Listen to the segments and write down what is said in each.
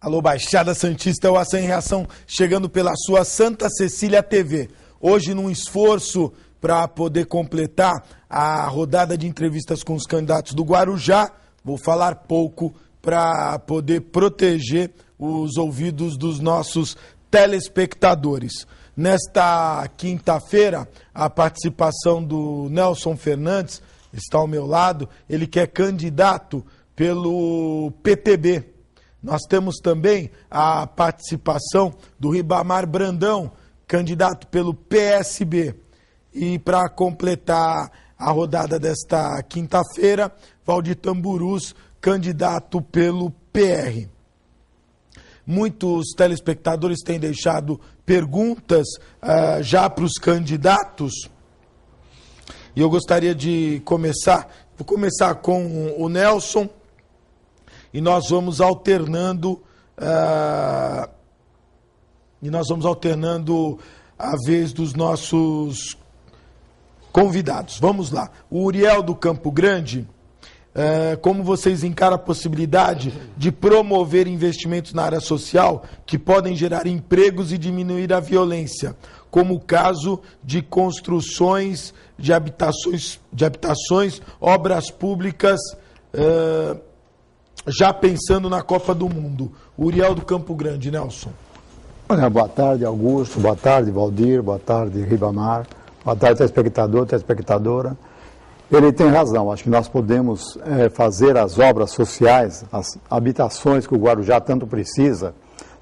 Alô, Baixada Santista, é o Ação em Reação, chegando pela sua Santa Cecília TV. Hoje, num esforço para poder completar a rodada de entrevistas com os candidatos do Guarujá, vou falar pouco para poder proteger os ouvidos dos nossos telespectadores. Nesta quinta-feira, a participação do Nelson Fernandes está ao meu lado, ele que é candidato pelo PTB. Nós temos também a participação do Ribamar Brandão, candidato pelo PSB. E para completar a rodada desta quinta-feira, Valdir Tamburus, candidato pelo PR. Muitos telespectadores têm deixado perguntas já para os candidatos. E eu gostaria de começar, vou começar com o Nelson. E nós vamos alternando a vez dos nossos convidados. Vamos lá. O Uriel do Campo Grande, como vocês encaram a possibilidade de promover investimentos na área social que podem gerar empregos e diminuir a violência, como o caso de construções de habitações, obras públicas, já pensando na Copa do Mundo. Uriel do Campo Grande, Nelson. Olha, boa tarde, Augusto, boa tarde, Valdir, boa tarde, Ribamar, boa tarde, telespectador, telespectadora. Ele tem razão, acho que nós podemos fazer as obras sociais, as habitações que o Guarujá tanto precisa.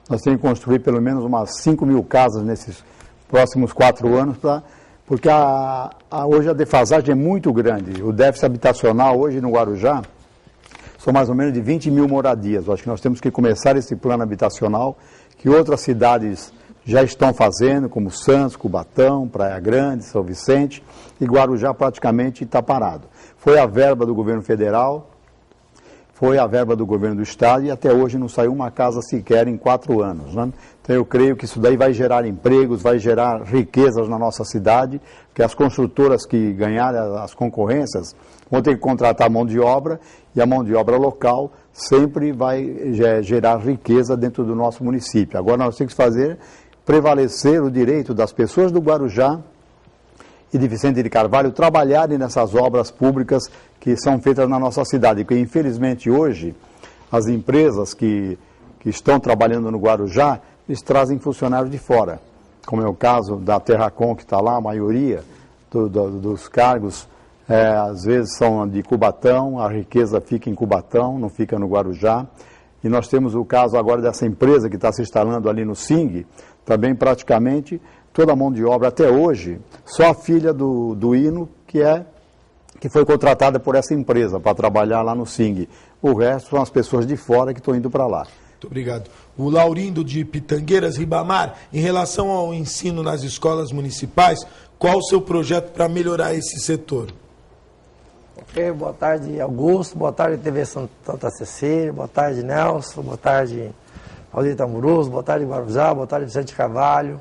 Nós temos que construir pelo menos umas 5 mil casas nesses próximos 4 anos, porque hoje a defasagem é muito grande. O déficit habitacional hoje no Guarujá são mais ou menos de 20 mil moradias. Eu acho que nós temos que começar esse plano habitacional que outras cidades já estão fazendo, como Santos, Cubatão, Praia Grande, São Vicente, e Guarujá praticamente está parado. Foi a verba do governo federal, foi a verba do governo do estado, e até hoje não saiu uma casa sequer em 4 anos. Né? Então eu creio que isso daí vai gerar empregos, vai gerar riquezas na nossa cidade, porque as construtoras que ganharem as concorrências vão ter que contratar mão de obra, e a mão de obra local sempre vai gerar riqueza dentro do nosso município. Agora nós temos que fazer prevalecer o direito das pessoas do Guarujá e de Vicente de Carvalho trabalharem nessas obras públicas que são feitas na nossa cidade, porque infelizmente hoje as empresas que estão trabalhando no Guarujá, eles trazem funcionários de fora, como é o caso da Terracom, que está lá, a maioria dos cargos às vezes são de Cubatão, a riqueza fica em Cubatão, não fica no Guarujá. E nós temos o caso agora dessa empresa que está se instalando ali no SING, também praticamente toda a mão de obra até hoje, só a filha do Hino que foi contratada por essa empresa para trabalhar lá no SING. O resto são as pessoas de fora que estão indo para lá. Muito obrigado. O Laurindo de Pitangueiras, Ribamar, em relação ao ensino nas escolas municipais, qual o seu projeto para melhorar esse setor? Ok, boa tarde, Augusto, boa tarde, TV Santa Cecília, boa tarde, Nelson, boa tarde, Valdir Tamburus, boa tarde, Guarujá, boa tarde, Vicente Carvalho.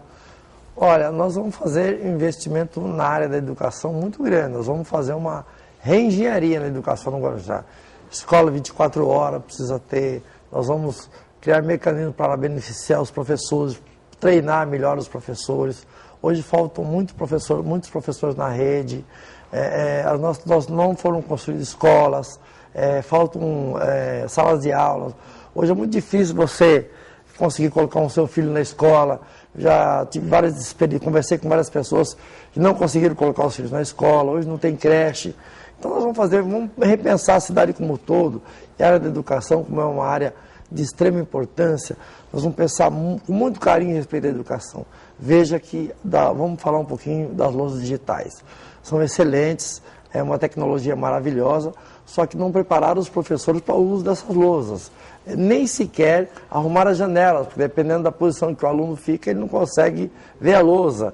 Olha, nós vamos fazer investimento na área da educação muito grande, nós vamos fazer uma reengenharia na educação no Guarujá. Escola 24 horas precisa ter, nós vamos criar mecanismos para beneficiar os professores, treinar melhor os professores. Hoje faltam muitos professores na rede. Nós não foram construídas escolas, faltam salas de aula. Hoje é muito difícil você conseguir colocar o seu filho na escola. Já tive várias experiências, conversei com várias pessoas que não conseguiram colocar os filhos na escola, hoje não tem creche. Então nós vamos repensar a cidade como um todo, e a área da educação, como é uma área de extrema importância, nós vamos pensar com muito carinho a respeito da educação. Veja que, vamos falar um pouquinho das lousas digitais. São excelentes, é uma tecnologia maravilhosa, só que não prepararam os professores para o uso dessas lousas. Nem sequer arrumar as janelas, porque dependendo da posição que o aluno fica, ele não consegue ver a lousa.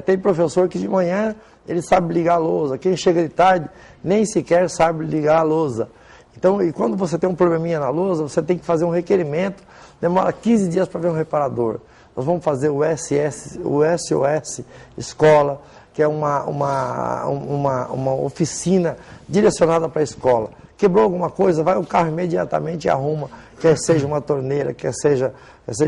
Tem professor que de manhã ele sabe ligar a lousa, quem chega de tarde nem sequer sabe ligar a lousa. Então, e quando você tem um probleminha na lousa, você tem que fazer um requerimento, demora 15 dias para ver um reparador. Nós vamos fazer o SOS Escola, que é uma oficina direcionada para a escola, Quebrou alguma coisa, vai o carro imediatamente e arruma, quer seja uma torneira, quer seja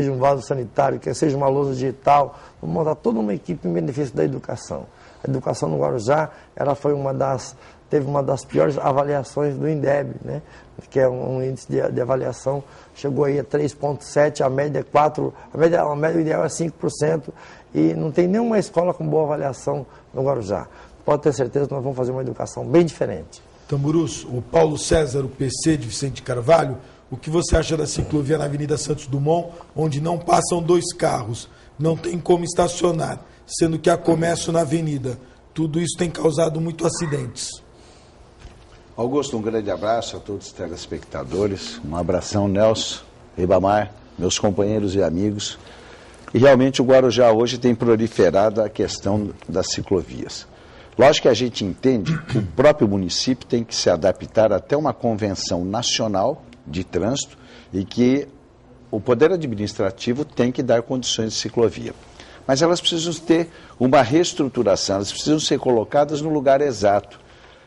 um vaso sanitário, quer seja uma lousa digital. Vamos montar toda uma equipe em benefício da educação. A educação no Guarujá, ela foi teve uma das piores avaliações do INDEB, né? Que é um índice de avaliação, chegou aí a 3,7, a média é 4%, a média ideal é 5%, e não tem nenhuma escola com boa avaliação no Guarujá. Pode ter certeza que nós vamos fazer uma educação bem diferente. Tamburus, o Paulo César, o PC de Vicente Carvalho, o que você acha da ciclovia na Avenida Santos Dumont, onde não passam 2 carros, não tem como estacionar, sendo que há comércio na avenida? Tudo isso tem causado muitos acidentes. Augusto, um grande abraço a todos os telespectadores, um abração, Nelson, Ribamar, meus companheiros e amigos. E realmente o Guarujá hoje tem proliferado a questão das ciclovias. Lógico que a gente entende que o próprio município tem que se adaptar até uma convenção nacional de trânsito e que o poder administrativo tem que dar condições de ciclovia. Mas elas precisam ter uma reestruturação, elas precisam ser colocadas no lugar exato.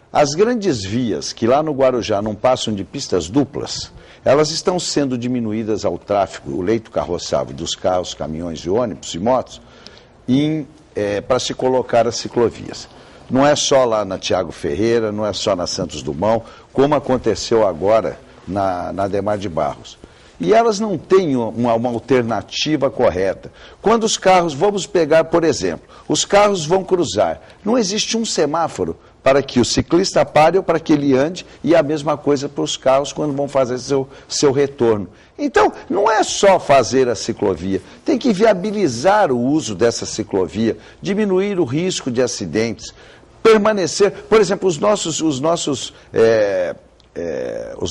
As grandes vias que lá no Guarujá não passam de pistas duplas, elas estão sendo diminuídas ao tráfego, o leito carroçável dos carros, caminhões e ônibus e motos, para se colocar as ciclovias. Não é só lá na Tiago Ferreira, não é só na Santos Dumont, como aconteceu agora na Adhemar de Barros. E elas não têm uma alternativa correta. Quando os carros, vamos pegar, por exemplo, os carros vão cruzar, não existe um semáforo para que o ciclista pare ou para que ele ande, e a mesma coisa para os carros quando vão fazer seu retorno. Então, não é só fazer a ciclovia, tem que viabilizar o uso dessa ciclovia, diminuir o risco de acidentes, permanecer, por exemplo, os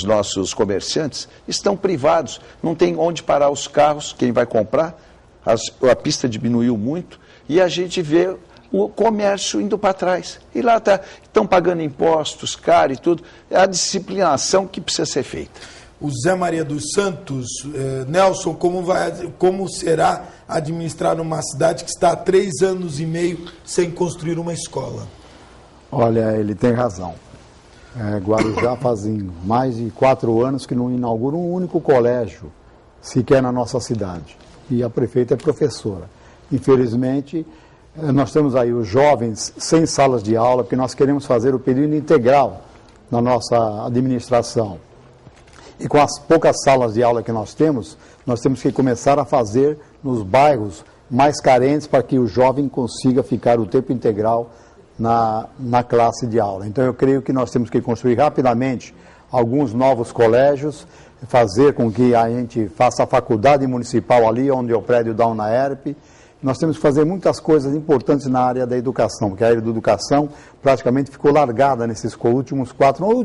nossos comerciantes estão privados, não tem onde parar os carros, quem vai comprar, a pista diminuiu muito, e a gente vê o comércio indo para trás. E lá estão pagando impostos, caro e tudo. É a disciplinação que precisa ser feita. O Zé Maria dos Santos, Nelson, como será administrar uma cidade que está há 3 anos e meio sem construir uma escola? Olha, ele tem razão. Guarujá fazem mais de 4 anos que não inaugura um único colégio sequer na nossa cidade. E a prefeita é professora. Infelizmente, nós temos aí os jovens sem salas de aula, porque nós queremos fazer o período integral na nossa administração. E com as poucas salas de aula que nós temos que começar a fazer nos bairros mais carentes para que o jovem consiga ficar o tempo integral na classe de aula. Então eu creio que nós temos que construir rapidamente alguns novos colégios, fazer com que a gente faça a faculdade municipal ali, onde é o prédio da UNAERP. Nós temos que fazer muitas coisas importantes na área da educação, porque a área da educação praticamente ficou largada nesses últimos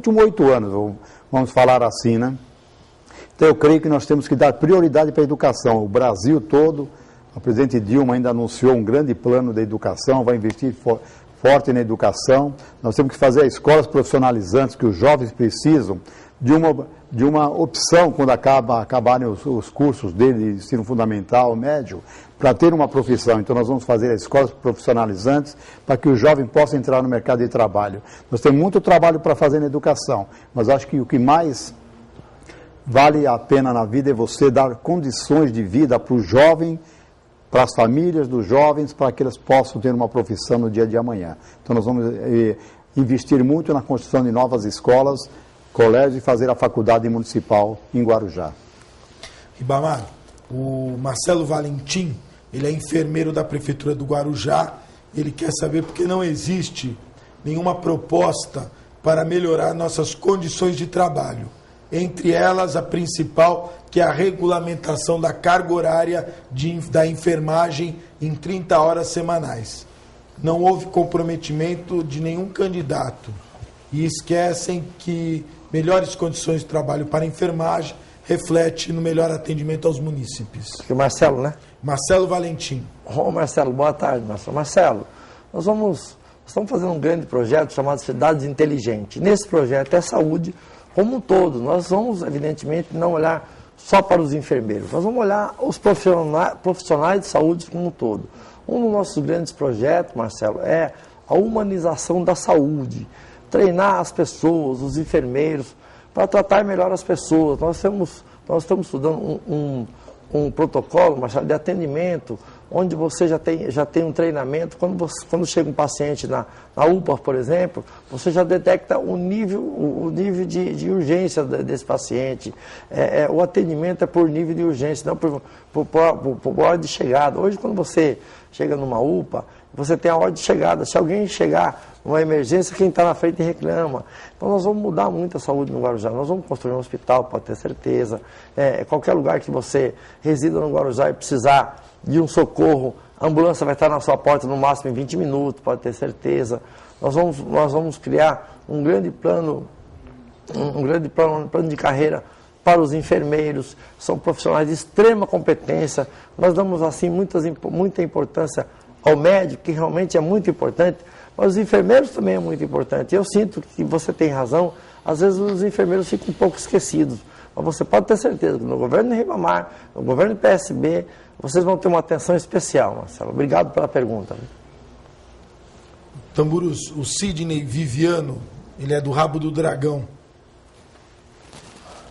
8 anos, vamos falar assim, né? Então eu creio que nós temos que dar prioridade para a educação. O Brasil todo, a presidente Dilma ainda anunciou um grande plano de educação, vai investir forte na educação. Nós temos que fazer escolas profissionalizantes que os jovens precisam de uma opção quando acabarem os cursos dele de ensino fundamental, médio, para ter uma profissão. Então nós vamos fazer as escolas profissionalizantes para que o jovem possa entrar no mercado de trabalho. Nós temos muito trabalho para fazer na educação, mas acho que o que mais vale a pena na vida é você dar condições de vida para o jovem, para as famílias dos jovens, para que eles possam ter uma profissão no dia de amanhã. Então nós vamos investir muito na construção de novas escolas, colégios e fazer a faculdade municipal em Guarujá. Ribamar, o Marcelo Valentim, ele é enfermeiro da Prefeitura do Guarujá, ele quer saber por que não existe nenhuma proposta para melhorar nossas condições de trabalho. Entre elas, a principal, que é a regulamentação da carga horária da enfermagem em 30 horas semanais. Não houve comprometimento de nenhum candidato e esquecem que melhores condições de trabalho para a enfermagem reflete no melhor atendimento aos munícipes. Que Marcelo, né? Marcelo Valentim. Marcelo, boa tarde, Marcelo. Marcelo, nós estamos fazendo um grande projeto chamado Cidades Inteligentes. Nesse projeto é saúde como um todo. Nós vamos, evidentemente, não olhar só para os enfermeiros. Nós vamos olhar os profissionais de saúde como um todo. Um dos nossos grandes projetos, Marcelo, é a humanização da saúde. Treinar as pessoas, os enfermeiros, para tratar melhor as pessoas. Nós estamos estudando um protocolo, Machado, de atendimento, onde você já tem um treinamento. Quando chega um paciente na UPA, por exemplo, você já detecta o nível de urgência desse paciente. O atendimento é por nível de urgência, não por hora de chegada. Hoje, quando você chega numa UPA, você tem a hora de chegada. Se alguém chegar numa emergência, quem está na frente reclama. Então nós vamos mudar muito a saúde no Guarujá. Nós vamos construir um hospital, pode ter certeza. Qualquer lugar que você resida no Guarujá e precisar de um socorro, a ambulância vai estar na sua porta no máximo em 20 minutos, pode ter certeza. Nós vamos criar um grande plano de carreira para os enfermeiros. São profissionais de extrema competência. Nós damos assim muita importância ao médico, que realmente é muito importante, mas os enfermeiros também é muito importante. Eu sinto que você tem razão, às vezes os enfermeiros ficam um pouco esquecidos, mas você pode ter certeza que no governo de Ribamar, no governo do PSB, vocês vão ter uma atenção especial, Marcelo. Obrigado pela pergunta. Tamburus, o Sidney Viviano, ele é do Rabo do Dragão.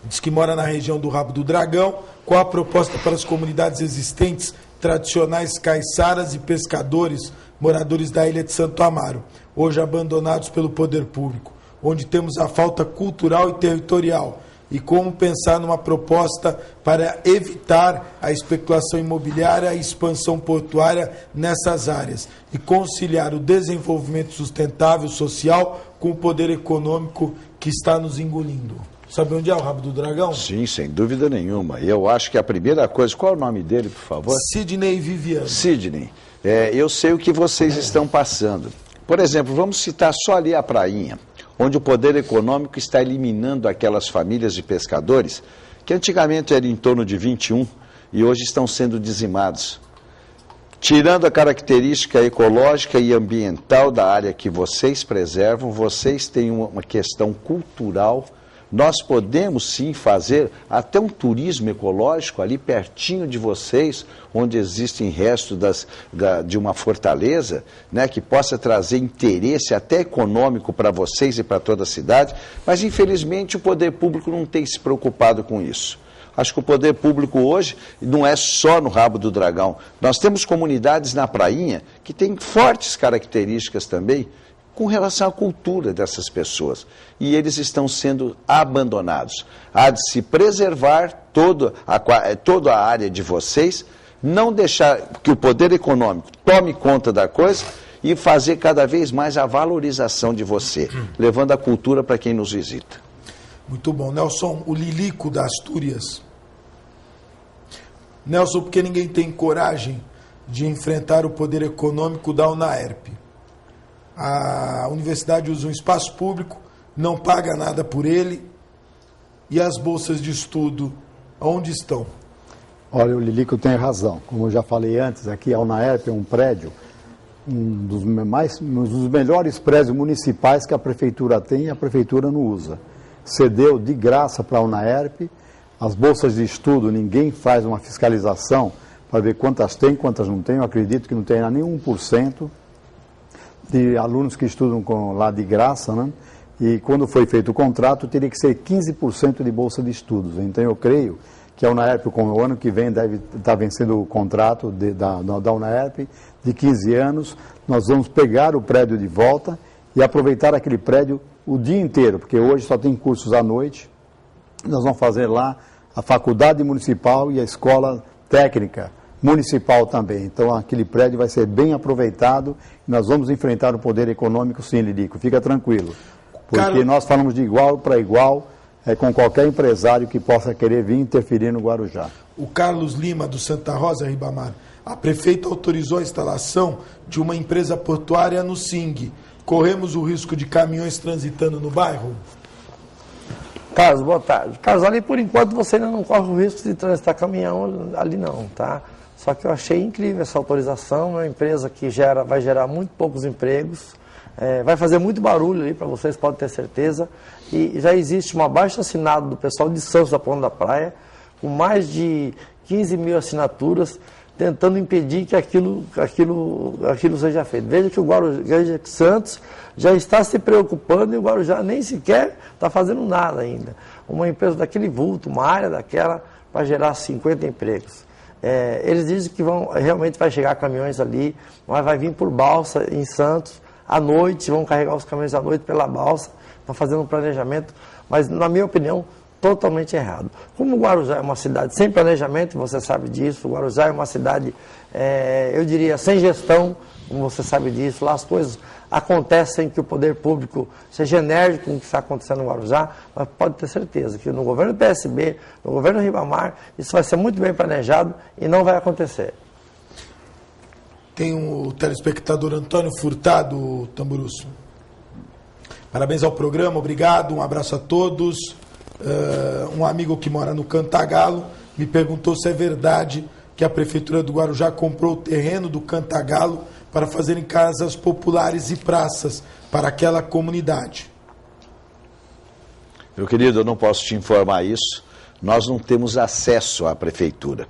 Diz que mora na região do Rabo do Dragão. Qual a proposta para as comunidades existentes, tradicionais caiçaras e pescadores, moradores da ilha de Santo Amaro, hoje abandonados pelo poder público, onde temos a falta cultural e territorial? E como pensar numa proposta para evitar a especulação imobiliária e expansão portuária nessas áreas e conciliar o desenvolvimento sustentável social com o poder econômico que está nos engolindo? Sabe onde é o Rabo do Dragão? Sim, sem dúvida nenhuma. Eu acho que a primeira coisa... Qual é o nome dele, por favor? Sidney Viviano. Sidney, eu sei o que vocês estão passando. Por exemplo, vamos citar só ali a prainha, onde o poder econômico está eliminando aquelas famílias de pescadores que antigamente eram em torno de 21 e hoje estão sendo dizimados. Tirando a característica ecológica e ambiental da área que vocês preservam, vocês têm uma questão cultural. Nós podemos sim fazer até um turismo ecológico ali pertinho de vocês, onde existem restos de uma fortaleza, né, que possa trazer interesse até econômico para vocês e para toda a cidade, mas infelizmente o poder público não tem se preocupado com isso. Acho que o poder público hoje não é só no Rabo do Dragão. Nós temos comunidades na prainha que têm fortes características também com relação à cultura dessas pessoas. E eles estão sendo abandonados. Há de se preservar toda a área de vocês, não deixar que o poder econômico tome conta da coisa e fazer cada vez mais a valorização de você, levando a cultura para quem nos visita. Muito bom. Nelson, o Lilico da Astúrias. Nelson, porque ninguém tem coragem de enfrentar o poder econômico da UNAERP? A universidade usa um espaço público, não paga nada por ele, e as bolsas de estudo, onde estão? Olha, o Lilico tem razão. Como eu já falei antes, aqui a UNAERP é um prédio, um dos melhores prédios municipais que a prefeitura tem e a prefeitura não usa. Cedeu de graça para a UNAERP, as bolsas de estudo, ninguém faz uma fiscalização para ver quantas tem, quantas não tem. Eu acredito que não tem nem 1% de alunos que estudam lá de graça, né? E quando foi feito o contrato, teria que ser 15% de bolsa de estudos. Então eu creio que a UNAERP, como o ano que vem deve estar vencendo o contrato da UNAERP, de 15 anos, nós vamos pegar o prédio de volta e aproveitar aquele prédio o dia inteiro, porque hoje só tem cursos à noite. Nós vamos fazer lá a faculdade municipal e a escola técnica municipal também. Então aquele prédio vai ser bem aproveitado e nós vamos enfrentar o poder econômico, sim, Lilico. Fica tranquilo, porque nós falamos de igual para igual com qualquer empresário que possa querer vir interferir no Guarujá. O Carlos Lima, do Santa Rosa, Ribamar. A prefeita autorizou a instalação de uma empresa portuária no SING. Corremos o risco de caminhões transitando no bairro? Carlos, boa tarde. Carlos, ali por enquanto você ainda não corre o risco de transitar caminhão ali não, tá? Só que eu achei incrível essa autorização, é uma empresa que vai gerar muito poucos empregos, vai fazer muito barulho ali para vocês, podem ter certeza. E já existe um abaixo-assinado do pessoal de Santos da Ponta da Praia, com mais de 15 mil assinaturas, tentando impedir que aquilo seja feito. Veja que veja que Santos já está se preocupando e o Guarujá nem sequer está fazendo nada ainda. Uma empresa daquele vulto, uma área daquela, para gerar 50 empregos. Eles dizem que realmente vai chegar caminhões ali, mas vai vir por balsa em Santos, à noite, vão carregar os caminhões à noite pela balsa, estão fazendo um planejamento, mas na minha opinião, totalmente errado. Como o Guarujá é uma cidade sem planejamento, você sabe disso, o Guarujá é uma cidade, eu diria, sem gestão, como você sabe disso, lá as coisas acontecem sem que o poder público seja enérgico com o que está acontecendo no Guarujá, mas pode ter certeza que no governo do PSB, no governo Ribamar, isso vai ser muito bem planejado e não vai acontecer. Tem o telespectador Antônio Furtado, Tamburuço. Parabéns ao programa, obrigado, um abraço a todos. Um amigo que mora no Cantagalo me perguntou se é verdade que a Prefeitura do Guarujá comprou o terreno do Cantagalo para fazerem casas populares e praças para aquela comunidade. Meu querido, eu não posso te informar isso. Nós não temos acesso à Prefeitura.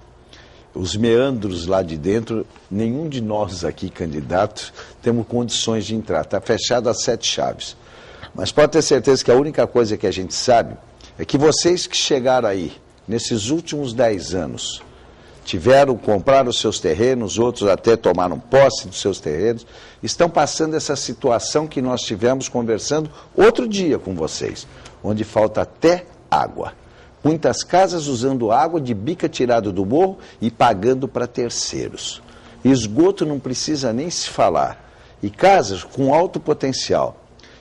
Os meandros lá de dentro, nenhum de nós aqui, candidatos, temos condições de entrar. Está fechado às 7 chaves. Mas pode ter certeza que a única coisa que a gente sabe é que vocês que chegaram aí, nesses últimos 10 anos, compraram os seus terrenos, outros até tomaram posse dos seus terrenos, estão passando essa situação que nós tivemos conversando outro dia com vocês, onde falta até água. Muitas casas usando água de bica tirada do morro e pagando para terceiros. Esgoto não precisa nem se falar. E casas com alto potencial.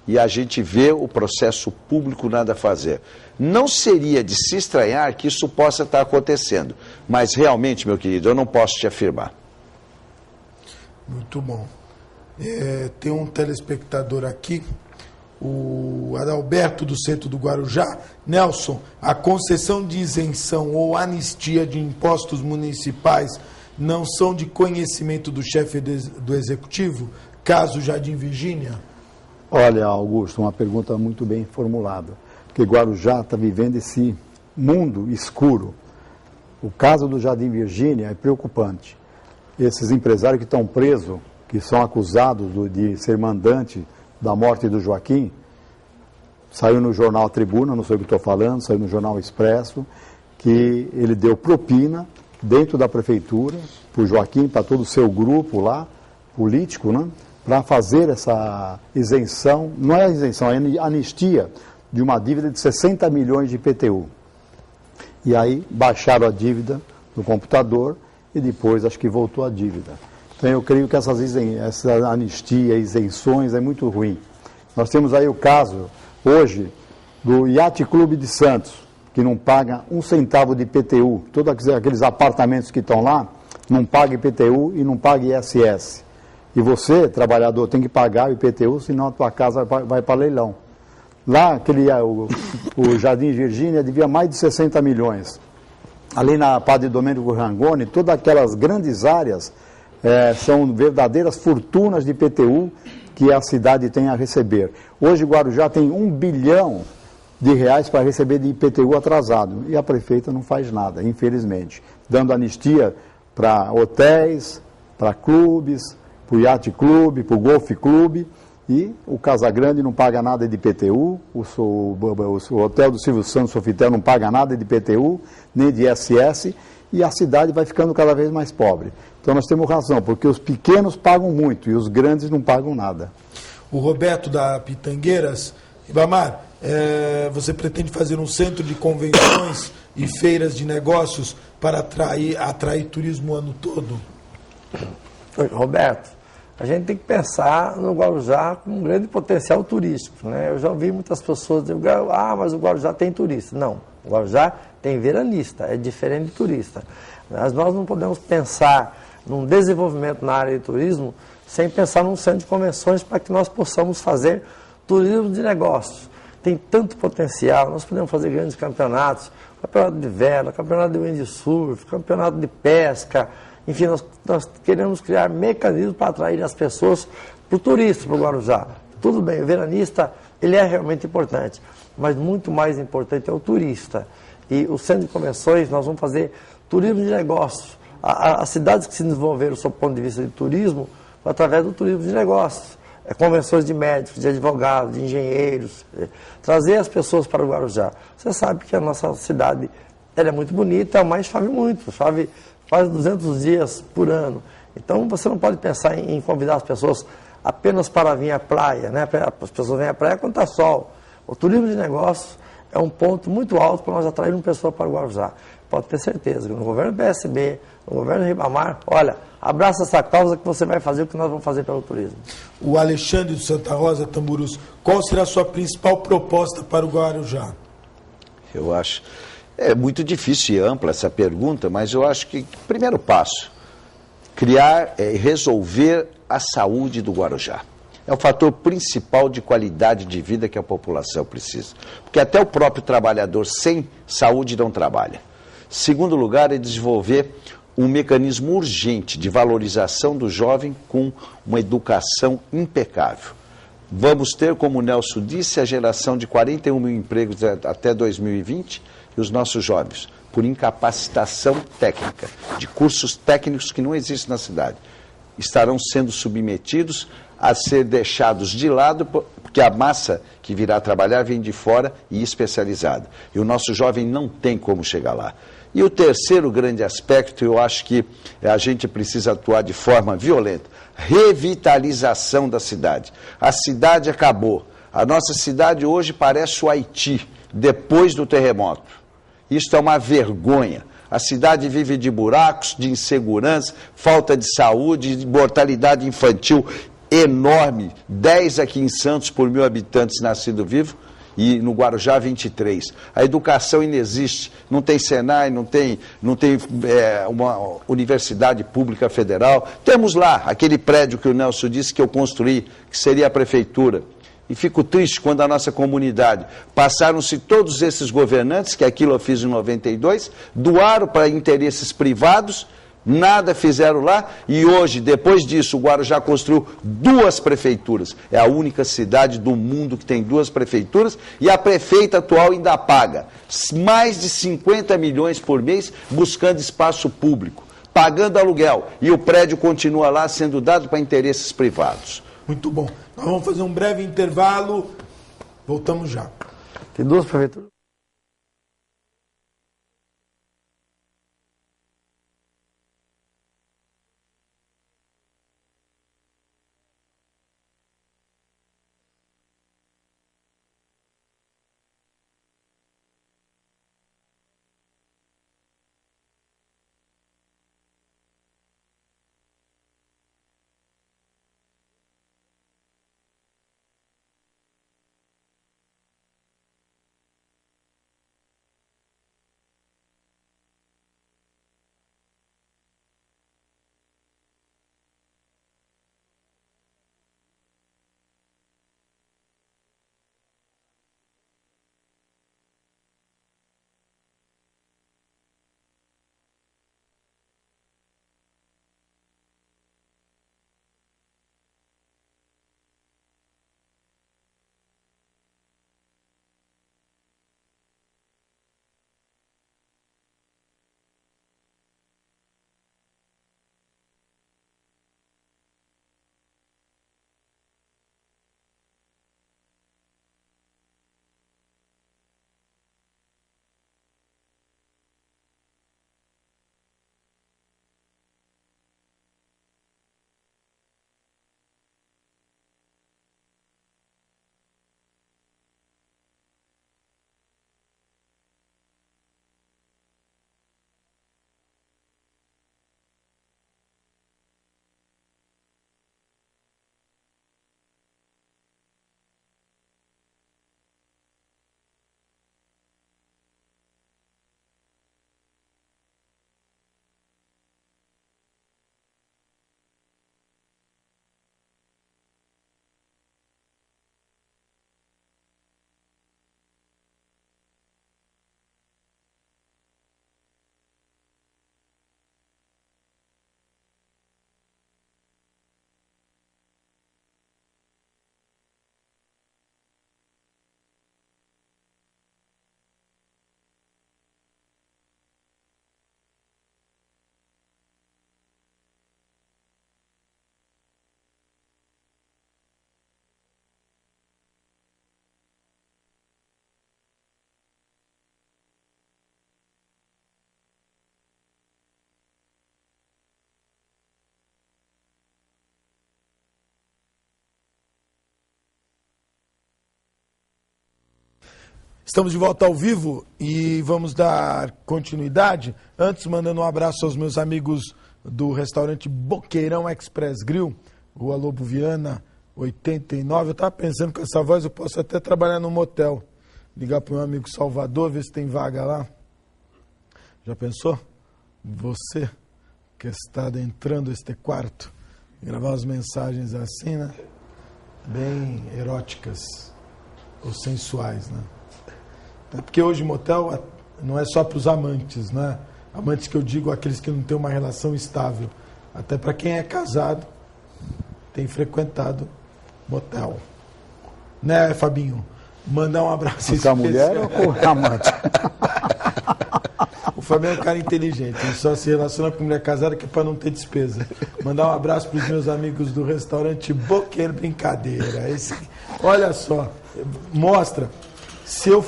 E a gente vê o processo público nada a fazer. Não seria de se estranhar que isso possa estar acontecendo. Mas realmente, meu querido, eu não posso te afirmar. Muito bom. Tem um telespectador aqui, o Adalberto do centro do Guarujá. Nelson, a concessão de isenção ou anistia de impostos municipais não são de conhecimento do chefe do Executivo? Caso Jardim Virgínia? Olha, Augusto, uma pergunta muito bem formulada, porque Guarujá está vivendo esse mundo escuro. O caso do Jardim Virgínia é preocupante. Esses empresários que estão presos, que são acusados de ser mandante da morte do Joaquim, saiu no jornal Tribuna, não sei o que estou falando, saiu no jornal Expresso, que ele deu propina dentro da prefeitura, para o Joaquim, para todo o seu grupo lá, político, né? Para fazer essa isenção, não é isenção, é anistia de uma dívida de 60 milhões de IPTU. E aí baixaram a dívida no computador e depois acho que voltou a dívida. Então eu creio que essa anistia, isenções é muito ruim. Nós temos aí o caso, hoje, do Yacht Clube de Santos, que não paga um centavo de IPTU. Todos aqueles apartamentos que estão lá, não pagam IPTU e não pagam ISS. E você, trabalhador, tem que pagar o IPTU, senão a tua casa vai para leilão. Lá, o Jardim Virgínia devia mais de 60 milhões. Ali na Padre Domênico Rangoni, todas aquelas grandes áreas são verdadeiras fortunas de IPTU que a cidade tem a receber. Hoje, Guarujá tem R$1 bilhão para receber de IPTU atrasado. E a prefeita não faz nada, infelizmente. Dando anistia para hotéis, para clubes, para o Yacht Clube, para o Golf Clube, e o Casagrande não paga nada de IPTU, o Hotel do Silvio Santos Sofitel não paga nada de IPTU, nem de ISS, e a cidade vai ficando cada vez mais pobre. Então nós temos razão, porque os pequenos pagam muito e os grandes não pagam nada. O Roberto da Pitangueiras, Ribamar, você pretende fazer um centro de convenções e feiras de negócios para atrair turismo o ano todo? Roberto, a gente tem que pensar no Guarujá com um grande potencial turístico, né? Eu já ouvi muitas pessoas dizer, mas o Guarujá tem turista. Não, o Guarujá tem veranista, é diferente de turista. Mas nós não podemos pensar num desenvolvimento na área de turismo sem pensar num centro de convenções para que nós possamos fazer turismo de negócios. Tem tanto potencial, nós podemos fazer grandes campeonatos, campeonato de vela, campeonato de windsurf, campeonato de pesca. Enfim, nós queremos criar mecanismos para atrair as pessoas para o turista, para o Guarujá. Tudo bem, o veranista, ele é realmente importante, mas muito mais importante é o turista. E o centro de convenções, nós vamos fazer turismo de negócios. As cidades que se desenvolveram, sob o ponto de vista de turismo, foi através do turismo de negócios. Convenções de médicos, de advogados, de engenheiros, trazer as pessoas para o Guarujá. Você sabe que a nossa cidade ela é muito bonita, mas chove muito, chove quase 200 dias por ano. Então você não pode pensar em convidar as pessoas apenas para vir à praia, né? As pessoas vêm à praia quando está sol. O turismo de negócios é um ponto muito alto para nós atrairmos pessoas para o Guarujá. Pode ter certeza que no governo do PSB, no governo Ribamar, olha, abraça essa causa que você vai fazer o que nós vamos fazer pelo turismo. O Alexandre do Santa Rosa, Tamburus, qual será a sua principal proposta para o Guarujá? Eu acho, é muito difícil e ampla essa pergunta, mas eu acho que, primeiro passo, criar e resolver a saúde do Guarujá. É o fator principal de qualidade de vida que a população precisa. Porque até o próprio trabalhador sem saúde não trabalha. Segundo lugar, é desenvolver um mecanismo urgente de valorização do jovem com uma educação impecável. Vamos ter, como o Nelson disse, a geração de 41 mil empregos até 2020 e os nossos jovens, por incapacitação técnica, de cursos técnicos que não existem na cidade, estarão sendo submetidos a ser deixados de lado, porque a massa que virá trabalhar vem de fora e especializada. E o nosso jovem não tem como chegar lá. E o terceiro grande aspecto, eu acho que a gente precisa atuar de forma violenta, revitalização da cidade. A cidade acabou. A nossa cidade hoje parece o Haiti, depois do terremoto. Isso é uma vergonha. A cidade vive de buracos, de insegurança, falta de saúde, de mortalidade infantil enorme. 10 aqui em Santos por 1.000 habitantes nascidos vivos e no Guarujá 23. A educação inexiste, não tem Senai, não tem uma universidade pública federal. Temos lá aquele prédio que o Nelson disse que eu construí, que seria a prefeitura. E fico triste quando a nossa comunidade, passaram-se todos esses governantes, que aquilo eu fiz em 92, doaram para interesses privados, nada fizeram lá, e hoje, depois disso, o Guarujá construiu 2 prefeituras. É a única cidade do mundo que tem 2 prefeituras, e a prefeita atual ainda paga mais de 50 milhões por mês buscando espaço público, pagando aluguel, e o prédio continua lá sendo dado para interesses privados. Muito bom. Nós vamos fazer um breve intervalo. Voltamos já. Tem 2 prefeituras. Estamos de volta ao vivo e vamos dar continuidade. Antes, mandando um abraço aos meus amigos do restaurante Boqueirão Express Grill, Rua Lobo Viana, 89. Eu estava pensando, com essa voz eu posso até trabalhar num motel. Ligar para o meu amigo Salvador, ver se tem vaga lá. Já pensou? Você que está adentrando este quarto, gravar umas mensagens assim, né? Bem eróticas ou sensuais, né? Porque hoje motel não é só para os amantes, né? Amantes que eu digo, aqueles que não têm uma relação estável. Até para quem é casado, tem frequentado motel. Né, Fabinho? Mandar um abraço especial. Com a mulher ou com o amante? O Fabinho é um cara inteligente, ele só se relaciona com mulher casada que é para não ter despesa. Mandar um abraço para os meus amigos do restaurante Boqueiro. Brincadeira. Olha só, mostra... Se eu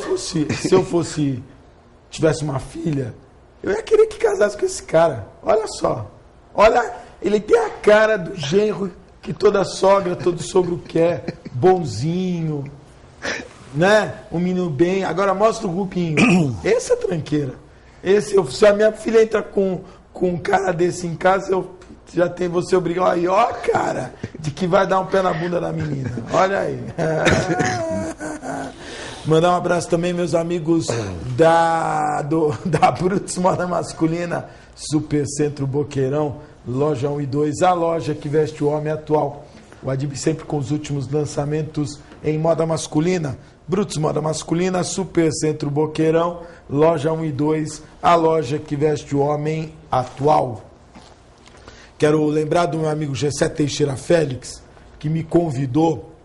tivesse uma filha, eu ia querer que casasse com esse cara. Olha só. Olha, ele tem a cara do genro que toda sogra, todo sogro quer. Bonzinho, né? Um menino bem. Agora mostra o Rubinho. Esse é tranqueira. Se a minha filha entra com um cara desse em casa, eu já tenho você obrigado. Aí, ó, cara, de que vai dar um pé na bunda da menina. Olha aí. Mandar um abraço também, meus amigos da Brutus Moda Masculina, Supercentro Boqueirão, loja 1 e 2, a loja que veste o homem atual. O Adib sempre com os últimos lançamentos em moda masculina. Brutus Moda Masculina, Supercentro Boqueirão, loja 1 e 2, a loja que veste o homem atual. Quero lembrar do meu amigo Gessé Teixeira Félix, que me convidou,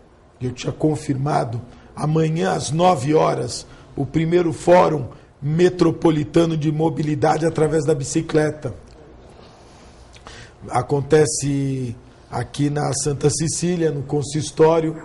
eu tinha confirmado, amanhã às 9 horas, o primeiro Fórum Metropolitano de Mobilidade através da bicicleta. Acontece aqui na Santa Cecília, no consistório,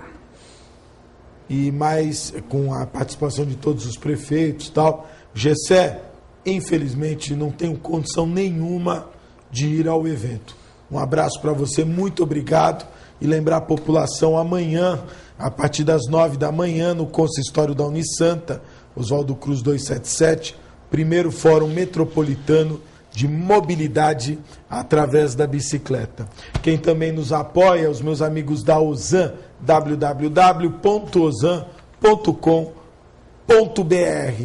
e mais com a participação de todos os prefeitos e tal. Gessé, infelizmente, não tenho condição nenhuma de ir ao evento. Um abraço para você, muito obrigado. E lembrar a população, amanhã, a partir das 9 da manhã, no consistório da Unisanta, Oswaldo Cruz 277, primeiro Fórum Metropolitano de Mobilidade através da bicicleta. Quem também nos apoia, os meus amigos da Ozan, www.ozan.com.br.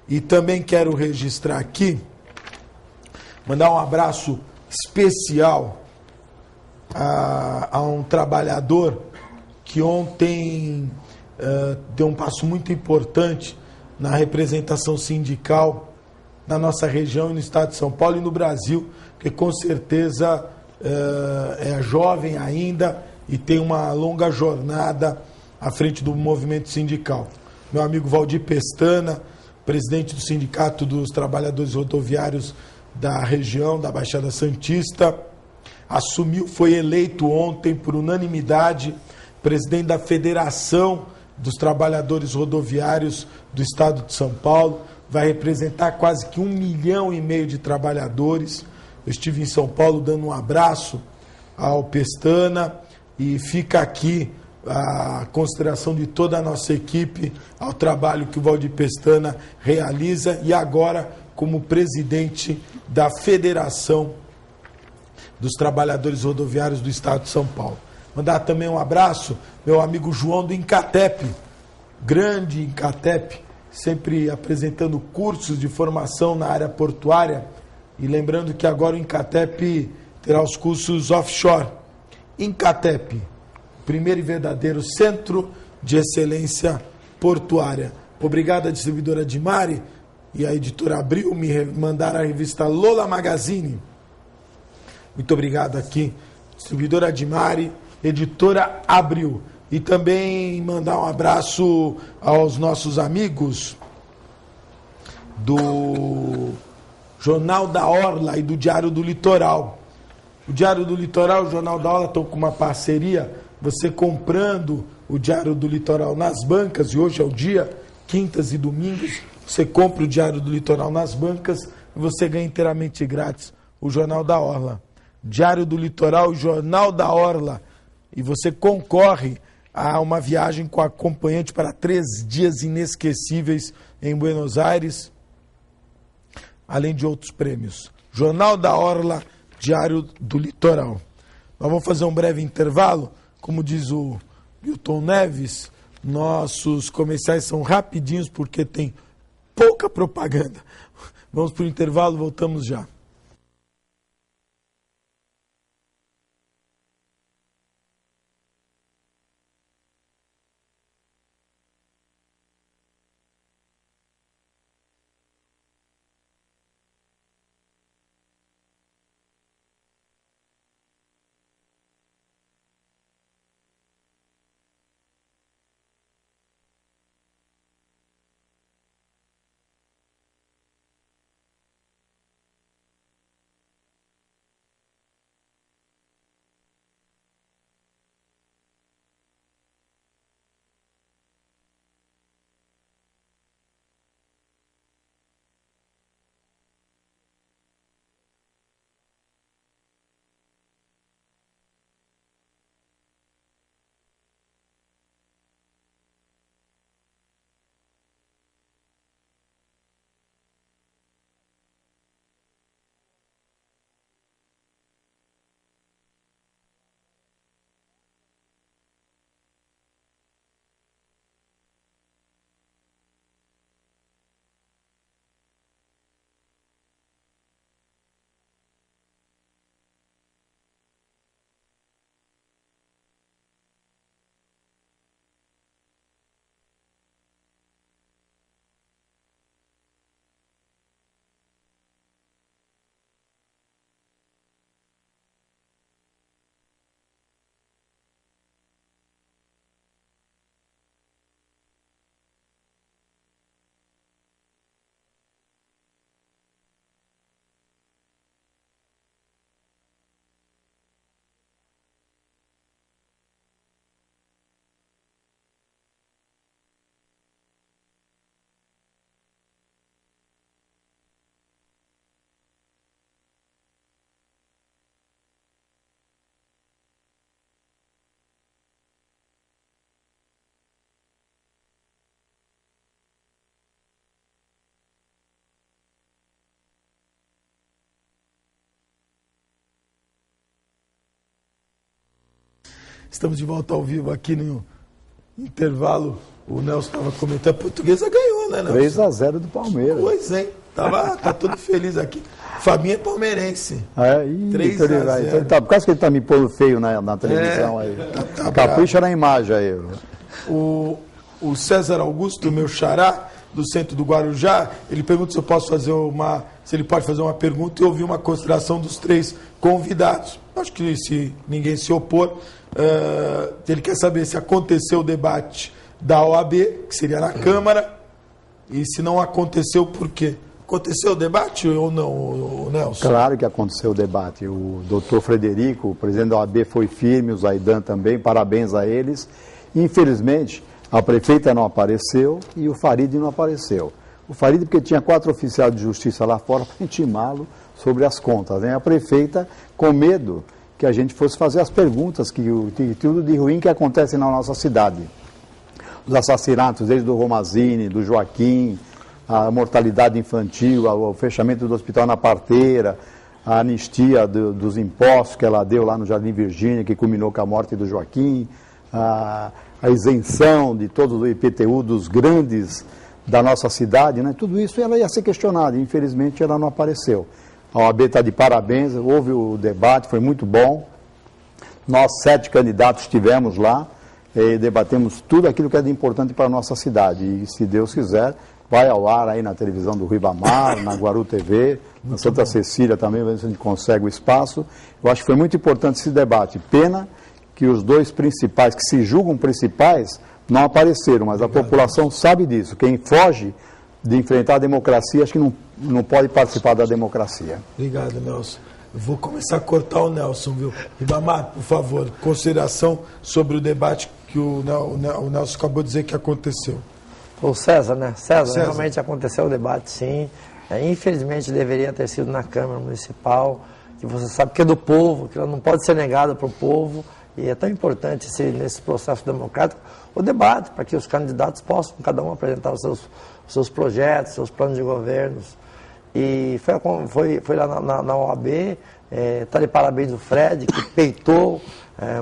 E também quero registrar aqui, mandar um abraço especial a um trabalhador que ontem deu um passo muito importante na representação sindical na nossa região e no estado de São Paulo e no Brasil, que com certeza é jovem ainda e tem uma longa jornada à frente do movimento sindical. Meu amigo Valdir Pestana, presidente do Sindicato dos Trabalhadores Rodoviários da região, da Baixada Santista, foi eleito ontem por unanimidade presidente da Federação dos Trabalhadores Rodoviários do Estado de São Paulo, vai representar quase que 1,5 milhão de trabalhadores. Eu estive em São Paulo dando um abraço ao Pestana e fica aqui a consideração de toda a nossa equipe ao trabalho que o Valdir Pestana realiza e agora como presidente da Federação dos Trabalhadores Rodoviários do Estado de São Paulo. Mandar também um abraço, meu amigo João do Incatep, grande Incatep, sempre apresentando cursos de formação na área portuária. E lembrando que agora o Incatep terá os cursos offshore. Incatep, primeiro e verdadeiro centro de excelência portuária. Obrigado à distribuidora Dimari e à editora Abril me mandaram a revista Lola Magazine. Muito obrigado aqui, distribuidora Dimari, editora Abril. E também mandar um abraço aos nossos amigos do Jornal da Orla e do Diário do Litoral. O Diário do Litoral e o Jornal da Orla estão com uma parceria. Você comprando o Diário do Litoral nas bancas, e hoje é o dia, quintas e domingos, você compra o Diário do Litoral nas bancas e você ganha inteiramente grátis o Jornal da Orla. Diário do Litoral e Jornal da Orla. E você concorre a uma viagem com acompanhante para 3 dias inesquecíveis em Buenos Aires, além de outros prêmios. Jornal da Orla, Diário do Litoral. Nós vamos fazer um breve intervalo, como diz o Milton Neves, nossos comerciais são rapidinhos porque tem pouca propaganda. Vamos para o intervalo, voltamos já. Estamos de volta ao vivo aqui no intervalo. O Nelson estava comentando, a Portuguesa ganhou, né, Nelson? 3-0 do Palmeiras. Pois, hein? Tá todo feliz aqui. Fabinho é palmeirense. 3-0. Então, por causa que ele tá me pondo feio na televisão aí. Capricha na imagem aí. O César Augusto, meu xará, do centro do Guarujá, ele pergunta se eu posso fazer se ele pode fazer uma pergunta e ouvir uma consideração dos três convidados. Acho que se ninguém se opor, ele quer saber se aconteceu o debate da OAB, que seria na Câmara, e se não aconteceu, por quê? Aconteceu o debate ou não, Nelson? Claro que aconteceu o debate. O doutor Frederico, o presidente da OAB, foi firme, o Zaidan também, parabéns a eles. Infelizmente, a prefeita não apareceu e o Farid não apareceu. O Farid porque tinha 4 oficiais de justiça lá fora para intimá-lo sobre as contas, né? A prefeita com medo que a gente fosse fazer as perguntas que tudo de ruim que acontece na nossa cidade. Os assassinatos, desde o Romazini, do Joaquim, a mortalidade infantil, o fechamento do hospital na Parteira, a anistia dos impostos que ela deu lá no Jardim Virgínia, que culminou com a morte do Joaquim, a isenção de todo o IPTU dos grandes da nossa cidade, né? Tudo isso ela ia ser questionada, infelizmente ela não apareceu. A OAB está de parabéns, houve o debate, foi muito bom. Nós 7 candidatos estivemos lá, debatemos tudo aquilo que é de importante para a nossa cidade. E se Deus quiser, vai ao ar aí na televisão do Ribamar, na Guaru TV, na Santa Cecília também, ver se a gente consegue o espaço. Eu acho que foi muito importante esse debate. Pena que os 2 principais, que se julgam principais, não apareceram, mas a população sabe disso. Quem foge de enfrentar a democracia, acho que não pode participar da democracia. Obrigado, Nelson. Eu vou começar a cortar o Nelson, viu? Ribamar, por favor, consideração sobre o debate que o Nelson acabou de dizer que aconteceu. O César, né? César, realmente aconteceu o debate, sim. Infelizmente deveria ter sido na Câmara Municipal, que você sabe que é do povo, que ela não pode ser negada para o povo. E é tão importante nesse processo democrático o debate, para que os candidatos possam, cada um, apresentar os seus projetos, seus planos de governos. E foi lá na OAB, está de parabéns o Fred, que peitou.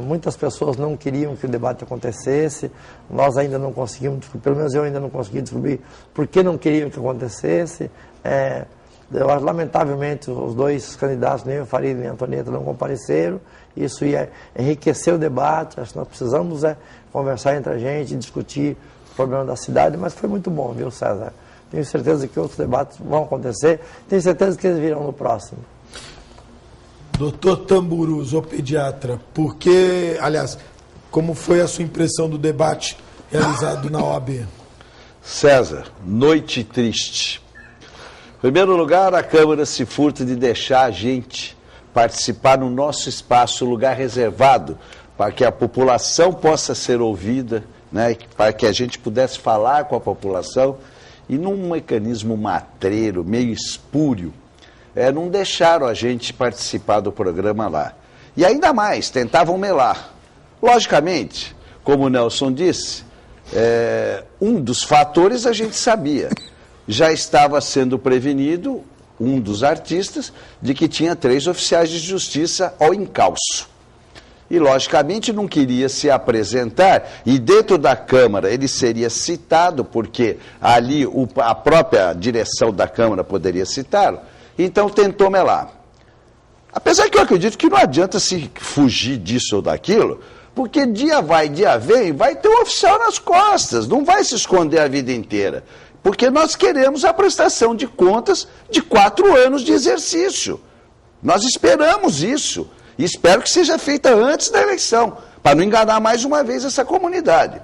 Muitas pessoas não queriam que o debate acontecesse, nós ainda não conseguimos descobrir, pelo menos eu ainda não consegui descobrir por que não queriam que acontecesse. Lamentavelmente, os dois candidatos, nem o Farid nem a Antonieta, não compareceram. Isso ia enriquecer o debate. Acho que nós precisamos conversar entre a gente, discutir os problemas da cidade, mas foi muito bom, viu, César? Tenho certeza que outros debates vão acontecer, tenho certeza que eles virão no próximo. Doutor Tamburus, o pediatra, como foi a sua impressão do debate realizado na OAB? César, noite triste. Em primeiro lugar, a Câmara se furta de deixar a gente participar no nosso espaço, lugar reservado, para que a população possa ser ouvida, né, para que a gente pudesse falar com a população, e num mecanismo matreiro, meio espúrio, não deixaram a gente participar do programa lá. E ainda mais, tentavam melar. Logicamente, como o Nelson disse, um dos fatores a gente sabia. Já estava sendo prevenido um dos artistas de que tinha 3 oficiais de justiça ao encalço. E, logicamente, não queria se apresentar, e dentro da Câmara ele seria citado, porque ali a própria direção da Câmara poderia citá-lo, então tentou melar. Apesar que eu acredito que não adianta se fugir disso ou daquilo, porque dia vai, dia vem, vai ter um oficial nas costas, não vai se esconder a vida inteira. Porque nós queremos a prestação de contas de 4 anos de exercício. Nós esperamos isso. E espero que seja feita antes da eleição, para não enganar mais uma vez essa comunidade.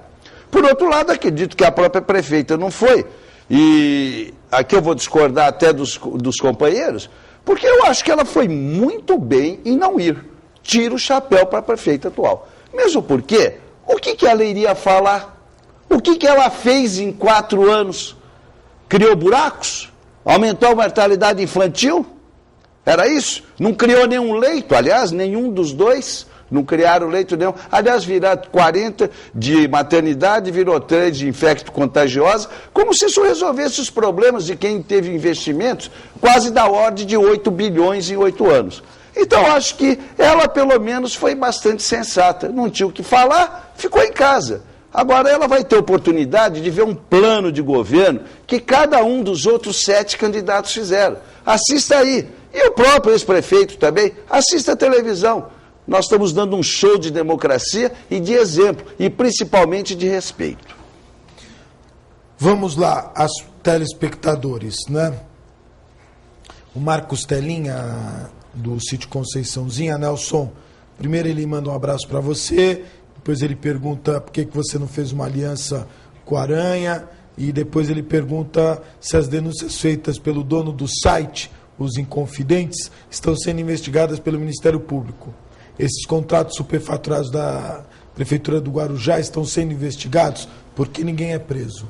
Por outro lado, acredito que a própria prefeita não foi. E aqui eu vou discordar até dos companheiros, porque eu acho que ela foi muito bem em não ir. Tira o chapéu para a prefeita atual. Mesmo porque, o que ela iria falar? O que ela fez em 4 anos? Criou buracos? Aumentou a mortalidade infantil? Era isso? Não criou nenhum leito, aliás, nenhum dos dois. Não criaram leito nenhum. Aliás, viraram 40 de maternidade, virou 3 de infecto contagiosa, como se isso resolvesse os problemas de quem teve investimentos quase da ordem de 8 bilhões em 8 anos. Então, acho que ela, pelo menos, foi bastante sensata. Não tinha o que falar, ficou em casa. Agora, ela vai ter oportunidade de ver um plano de governo que cada um dos outros 7 candidatos fizeram. Assista aí. E o próprio ex-prefeito também. Assista a televisão. Nós estamos dando um show de democracia e de exemplo, e principalmente de respeito. Vamos lá, as telespectadores, né? O Marcos Telinha, do Sítio Conceiçãozinha. Nelson, primeiro ele manda um abraço para você, depois ele pergunta por que você não fez uma aliança com a Aranha, e depois ele pergunta se as denúncias feitas pelo dono do site, os Inconfidentes, estão sendo investigadas pelo Ministério Público. Esses contratos superfaturados da Prefeitura do Guarujá estão sendo investigados porque ninguém é preso.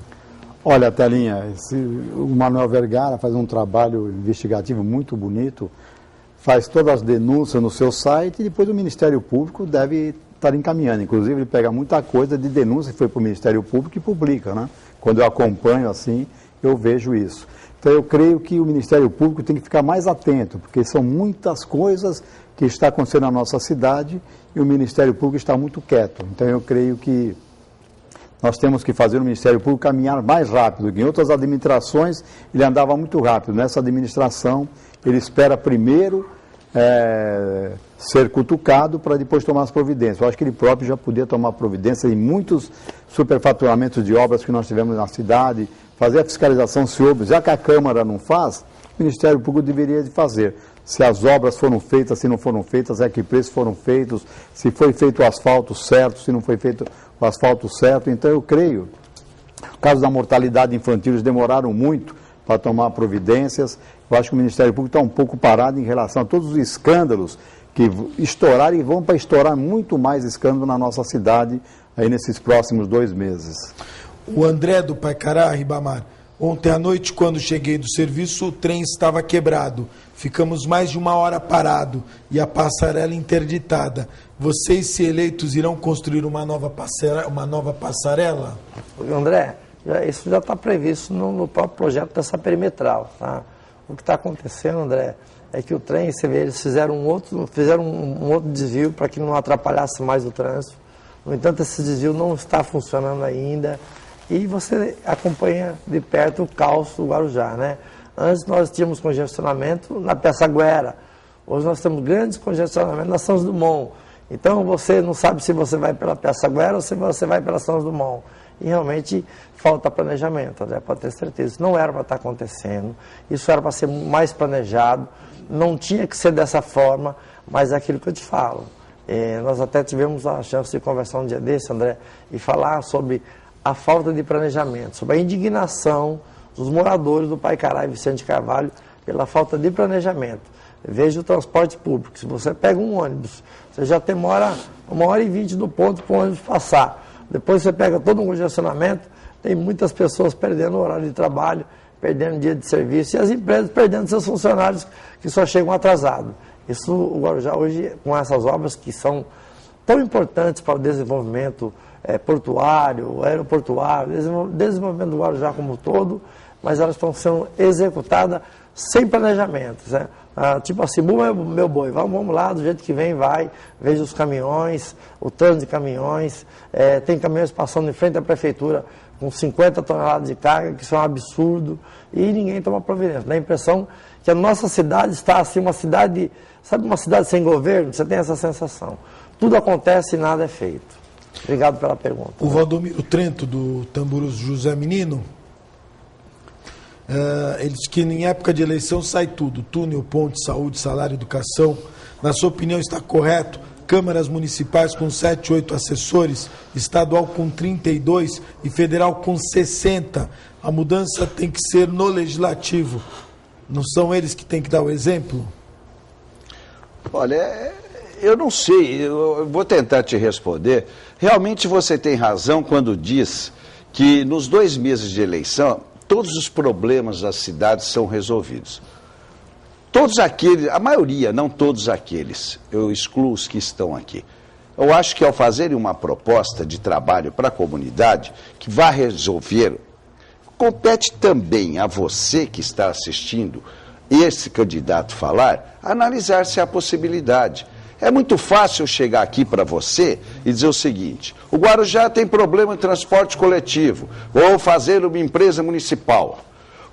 Olha, Telinha, o Manuel Vergara faz um trabalho investigativo muito bonito, faz todas as denúncias no seu site e depois o Ministério Público deve estar encaminhando. Inclusive, ele pega muita coisa de denúncia que foi para o Ministério Público e publica, né? Quando eu acompanho assim, eu vejo isso. Então, eu creio que o Ministério Público tem que ficar mais atento, porque são muitas coisas que estão acontecendo na nossa cidade e o Ministério Público está muito quieto. Então, eu creio que nós temos que fazer o Ministério Público caminhar mais rápido. Em outras administrações, ele andava muito rápido. Nessa administração, ele espera primeiro ser cutucado para depois tomar as providências. Eu acho que ele próprio já podia tomar providência em muitos superfaturamentos de obras que nós tivemos na cidade, fazer a fiscalização se houve, já que a Câmara não faz, o Ministério Público deveria de fazer. Se as obras foram feitas, se não foram feitas, a que preços foram feitos, se foi feito o asfalto certo, se não foi feito o asfalto certo. Então, eu creio, no caso da mortalidade infantil, eles demoraram muito para tomar providências. Eu acho que o Ministério Público está um pouco parado em relação a todos os escândalos que estouraram e vão para estourar muito mais escândalo na nossa cidade aí nesses próximos 2 meses. O André do Paicará, Ribamar, Ontem à noite, quando cheguei do serviço, o trem estava quebrado. Ficamos mais de 1 hora parado e a passarela interditada. Vocês, se eleitos, irão construir uma nova passarela? André, isso já está previsto no próprio projeto dessa perimetral. Tá? O que está acontecendo, André, é que o trem, você vê, eles fizeram um outro desvio para que não atrapalhasse mais o trânsito. No entanto, esse desvio não está funcionando ainda e você acompanha de perto o caos do Guarujá, né? Antes nós tínhamos congestionamento na Piaçaguera, hoje nós temos grandes congestionamentos na Santos Dumont. Então você não sabe se você vai pela Piaçaguera ou se você vai pela Santos Dumont. E realmente falta planejamento, André, pode ter certeza. Isso não era para estar acontecendo, isso era para ser mais planejado, não tinha que ser dessa forma, mas é aquilo que eu te falo. Nós até tivemos a chance de conversar um dia desse, André, e falar sobre a falta de planejamento, sobre a indignação dos moradores do Paicará e Vicente Carvalho pela falta de planejamento. Veja o transporte público, se você pega um ônibus, você já demora 1h20 do ponto para o ônibus passar. Depois você pega todo um congestionamento, tem muitas pessoas perdendo o horário de trabalho, perdendo dia de serviço e as empresas perdendo seus funcionários que só chegam atrasados. Isso, o Guarujá hoje, com essas obras que são tão importantes para o desenvolvimento portuário, aeroportuário, desenvolvimento do Guarujá como um todo, mas elas estão sendo executadas sem planejamento, né? Tipo assim, meu boi, vamos lá, do jeito que vem, vai, veja os caminhões, o trânsito de caminhões, tem caminhões passando em frente à prefeitura com 50 toneladas de carga, que isso é um absurdo, e ninguém toma providência. Dá a impressão que a nossa cidade está assim, uma cidade, sabe, uma cidade sem governo? Você tem essa sensação. Tudo acontece e nada é feito. Obrigado pela pergunta. O Valdomiro Trento, do Tamburus José Menino, ele diz que em época de eleição sai tudo, túnel, ponte, saúde, salário, educação. Na sua opinião está correto? Câmaras municipais com 7, 8 assessores, estadual com 32 e federal com 60. A mudança tem que ser no legislativo. Não são eles que têm que dar o exemplo? Olha, eu não sei, eu vou tentar te responder. Realmente você tem razão quando diz que nos 2 meses de eleição, todos os problemas da cidade são resolvidos. Todos aqueles, a maioria, não todos aqueles, eu excluo os que estão aqui. Eu acho que ao fazerem uma proposta de trabalho para a comunidade, que vai resolver, compete também a você que está assistindo esse candidato falar, analisar se há possibilidade. É muito fácil chegar aqui para você e dizer o seguinte: o Guarujá tem problema de transporte coletivo, vou fazer uma empresa municipal.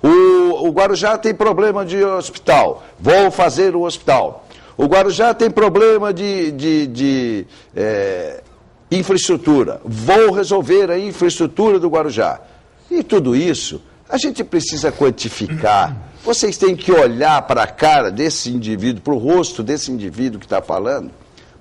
O Guarujá tem problema de hospital, vou fazer o hospital. O Guarujá tem problema de infraestrutura, vou resolver a infraestrutura do Guarujá. E tudo isso a gente precisa quantificar. Vocês têm que olhar para a cara desse indivíduo, para o rosto desse indivíduo que está falando,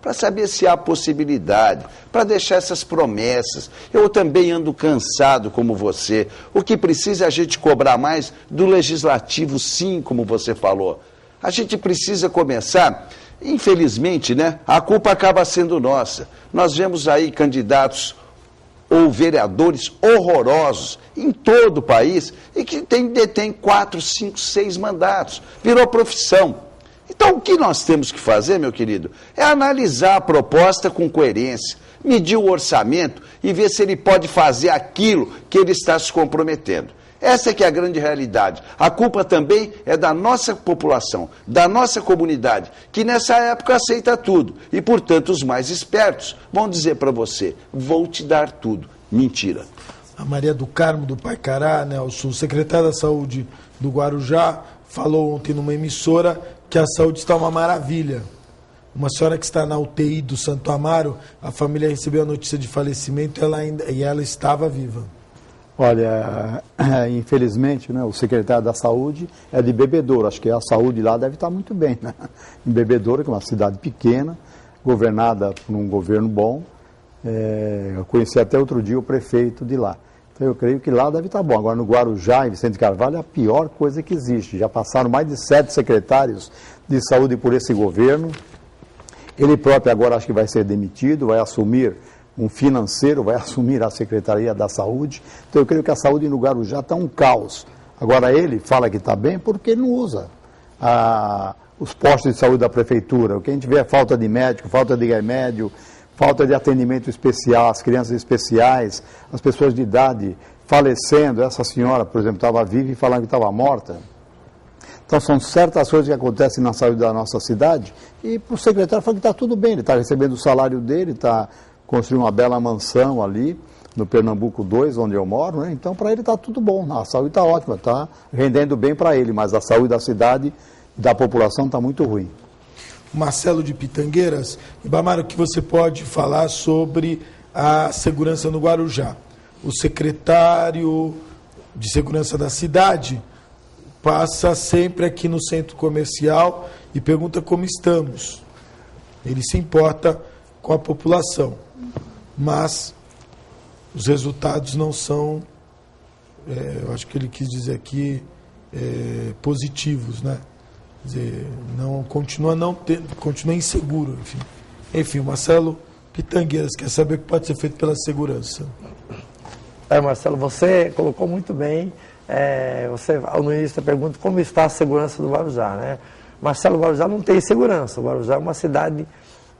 para saber se há possibilidade, para deixar essas promessas. Eu também ando cansado como você. O que precisa é a gente cobrar mais do legislativo, sim, como você falou. A gente precisa começar, infelizmente, né, a culpa acaba sendo nossa. Nós vemos aí candidatos ou vereadores horrorosos em todo o país e que detêm 4, 5, 6 mandatos. Virou profissão. Então, o que nós temos que fazer, meu querido, é analisar a proposta com coerência, medir o orçamento e ver se ele pode fazer aquilo que ele está se comprometendo. Essa é que é a grande realidade. A culpa também é da nossa população, da nossa comunidade, que nessa época aceita tudo. E, portanto, os mais espertos vão dizer para você: vou te dar tudo. Mentira. A Maria do Carmo, do Paicará, Nelson, secretária da Saúde do Guarujá, falou ontem numa emissora que a saúde está uma maravilha. Uma senhora que está na UTI do Santo Amaro, a família recebeu a notícia de falecimento e ela estava viva. Olha, infelizmente, né, o secretário da Saúde é de Bebedouro. Acho que a saúde lá deve estar muito bem, né? Em Bebedouro, que é uma cidade pequena, governada por um governo bom. Eu conheci até outro dia o prefeito de lá. Então eu creio que lá deve estar bom. Agora no Guarujá, em Vicente Carvalho, é a pior coisa que existe. Já passaram mais de 7 secretários de saúde por esse governo. Ele próprio agora acho que vai ser demitido, vai assumir um financeiro, vai assumir a Secretaria da Saúde. Então eu creio que a saúde no Guarujá está um caos. Agora, ele fala que está bem porque ele não usa os postos de saúde da prefeitura. O que a gente vê é falta de médico, falta de remédio, falta de atendimento especial, as crianças especiais, as pessoas de idade falecendo. Essa senhora, por exemplo, estava viva e falando que estava morta. Então, são certas coisas que acontecem na saúde da nossa cidade e para o secretário fala que está tudo bem, ele está recebendo o salário dele, está construindo uma bela mansão ali no Pernambuco 2, onde eu moro, né? Então, para ele está tudo bom, a saúde está ótima, está rendendo bem para ele, mas a saúde da cidade e da população está muito ruim. Marcelo de Pitangueiras, Ribamar, o que você pode falar sobre a segurança no Guarujá? O secretário de segurança da cidade passa sempre aqui no centro comercial e pergunta como estamos. Ele se importa com a população, mas os resultados não são, eu acho que ele quis dizer aqui, positivos, né? Quer dizer, continua inseguro, enfim. Enfim, o Marcelo Pitangueiras quer saber o que pode ser feito pela segurança. Marcelo, você colocou muito bem. Você, no início da pergunta, como está a segurança do Guarujá, né? Marcelo, o Guarujá não tem segurança. O Guarujá é uma cidade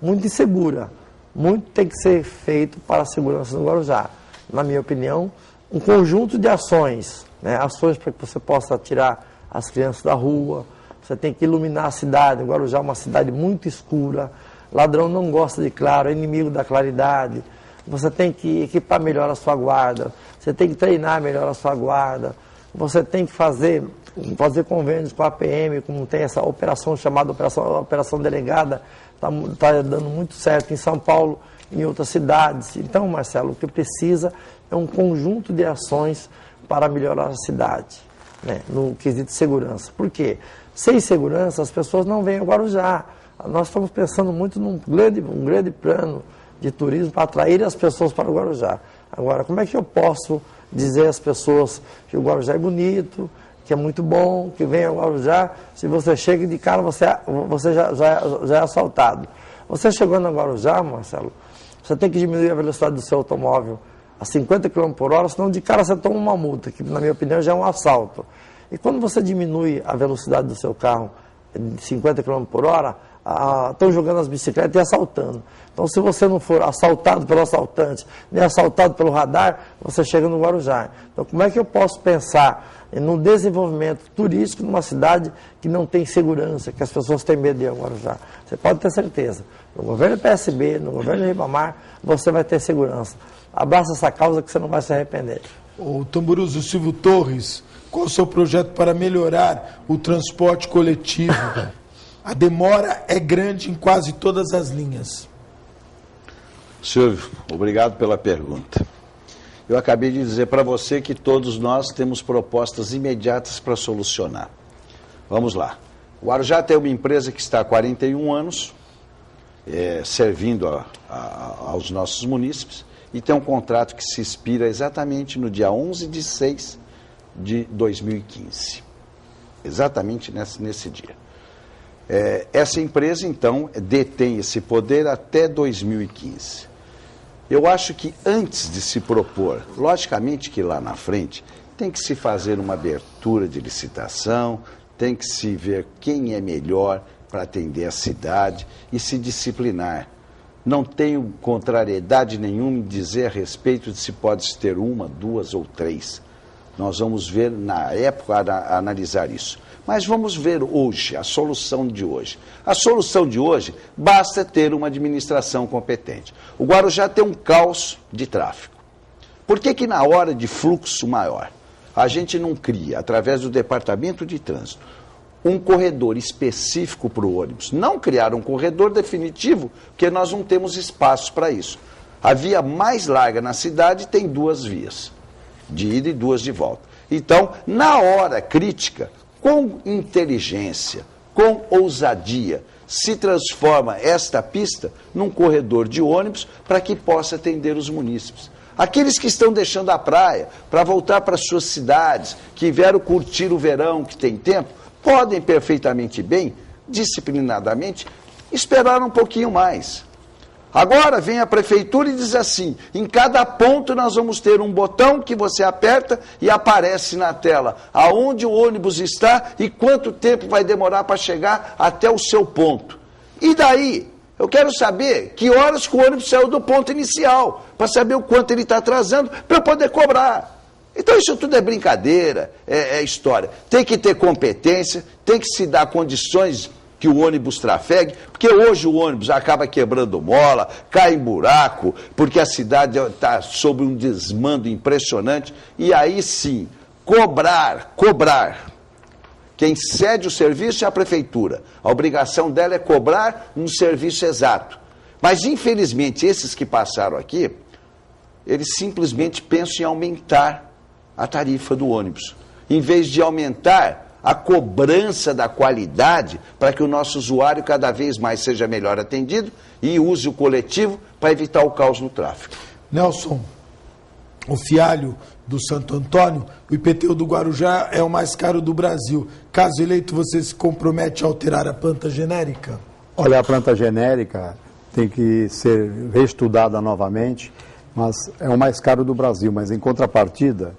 muito insegura. Muito tem que ser feito para a segurança do Guarujá. Na minha opinião, um conjunto de ações, né? Ações para que você possa tirar as crianças da rua. Você tem que iluminar a cidade. O Guarujá é uma cidade muito escura. Ladrão não gosta de claro, é inimigo da claridade. Você tem que equipar melhor a sua guarda. Você tem que treinar melhor a sua guarda. Você tem que fazer convênios com a PM, como tem essa operação chamada Operação Delegada, está dando muito certo em São Paulo e em outras cidades. Então, Marcelo, o que precisa é um conjunto de ações para melhorar a cidade, né, no quesito de segurança. Por quê? Sem segurança, as pessoas não vêm ao Guarujá. Nós estamos pensando muito num grande plano de turismo para atrair as pessoas para o Guarujá. Agora, como é que eu posso dizer às pessoas que o Guarujá é bonito, que é muito bom, que vem ao Guarujá, se você chega de cara, você já é assaltado. Você chegando ao Guarujá, Marcelo, você tem que diminuir a velocidade do seu automóvel a 50 km por hora, senão de cara você toma uma multa, que na minha opinião já é um assalto. E quando você diminui a velocidade do seu carro de 50 km por hora, estão jogando as bicicletas e assaltando. Então, se você não for assaltado pelo assaltante, nem assaltado pelo radar, você chega no Guarujá. Então, como é que eu posso pensar no desenvolvimento turístico numa cidade que não tem segurança, que as pessoas têm medo de ir ao Guarujá? Você pode ter certeza. No governo PSB, no governo Ribamar, você vai ter segurança. Abraça essa causa que você não vai se arrepender. O Tamburuso, Silvio Torres, qual o seu projeto para melhorar o transporte coletivo? A demora é grande em quase todas as linhas. Silvio, obrigado pela pergunta. Eu acabei de dizer para você que todos nós temos propostas imediatas para solucionar. Vamos lá. O Guarujá tem uma empresa que está há 41 anos, servindo aos nossos munícipes, e tem um contrato que se expira exatamente no dia 11/6 de 2015. Exatamente nesse dia. Essa empresa, então, detém esse poder até 2015. Eu acho que antes de se propor, logicamente que lá na frente, tem que se fazer uma abertura de licitação, tem que se ver quem é melhor para atender a cidade e se disciplinar. Não tenho contrariedade nenhuma em dizer a respeito de se pode ter uma, duas ou três. Nós vamos ver na época analisar isso. Mas vamos ver hoje, a solução de hoje. A solução de hoje, basta ter uma administração competente. O Guarujá tem um caos de tráfego. Por que na hora de fluxo maior, a gente não cria, através do Departamento de Trânsito, um corredor específico para o ônibus? Não criar um corredor definitivo, porque nós não temos espaço para isso. A via mais larga na cidade tem 2 vias, de ida e 2 de volta. Então, na hora crítica, com inteligência, com ousadia, se transforma esta pista num corredor de ônibus para que possa atender os munícipes. Aqueles que estão deixando a praia para voltar para suas cidades, que vieram curtir o verão, que tem tempo, podem perfeitamente bem, disciplinadamente, esperar um pouquinho mais. Agora vem a prefeitura e diz assim, em cada ponto nós vamos ter um botão que você aperta e aparece na tela aonde o ônibus está e quanto tempo vai demorar para chegar até o seu ponto. E daí? Eu quero saber que horas que o ônibus saiu do ponto inicial, para saber o quanto ele está atrasando, para eu poder cobrar. Então isso tudo é brincadeira, é história. Tem que ter competência, tem que se dar condições que o ônibus trafegue, porque hoje o ônibus acaba quebrando mola, cai em buraco, porque a cidade está sob um desmando impressionante, e aí sim, cobrar. Quem cede o serviço é a prefeitura, a obrigação dela é cobrar um serviço exato. Mas infelizmente esses que passaram aqui, eles simplesmente pensam em aumentar a tarifa do ônibus, em vez de aumentar a cobrança da qualidade para que o nosso usuário cada vez mais seja melhor atendido e use o coletivo para evitar o caos no tráfego. Nelson, o fialho do Santo Antônio, o IPTU do Guarujá é o mais caro do Brasil. Caso eleito, você se compromete a alterar a planta genérica? Olha, a planta genérica tem que ser reestudada novamente, mas é o mais caro do Brasil, mas em contrapartida,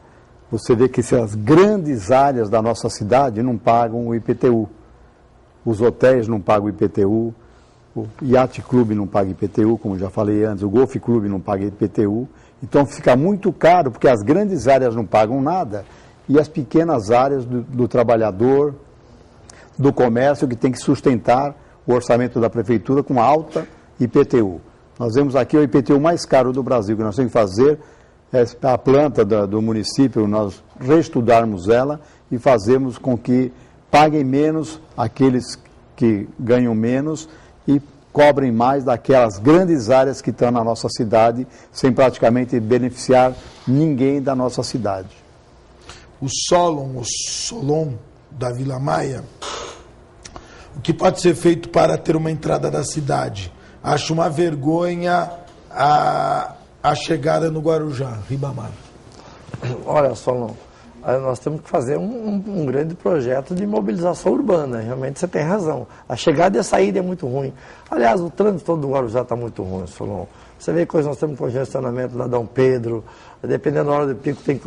você vê que as grandes áreas da nossa cidade não pagam o IPTU. Os hotéis não pagam o IPTU, o Yacht Club não paga IPTU, como já falei antes, o Golf Club não paga IPTU. Então fica muito caro, porque as grandes áreas não pagam nada e as pequenas áreas do trabalhador, do comércio, que tem que sustentar o orçamento da prefeitura com alta IPTU. Nós vemos aqui o IPTU mais caro do Brasil, que nós temos que fazer a planta do município, nós reestudarmos ela e fazermos com que paguem menos aqueles que ganham menos e cobrem mais daquelas grandes áreas que estão na nossa cidade, sem praticamente beneficiar ninguém da nossa cidade. O Solon da Vila Maia, o que pode ser feito para ter uma entrada da cidade? Acho uma vergonha a chegada no Guarujá, Ribamar. Olha, Solon, nós temos que fazer um grande projeto de mobilização urbana. Realmente você tem razão. A chegada e a saída é muito ruim. Aliás, o trânsito todo do Guarujá está muito ruim, Solon. Você vê que nós temos congestionamento na Dom Pedro, dependendo da hora do pico tem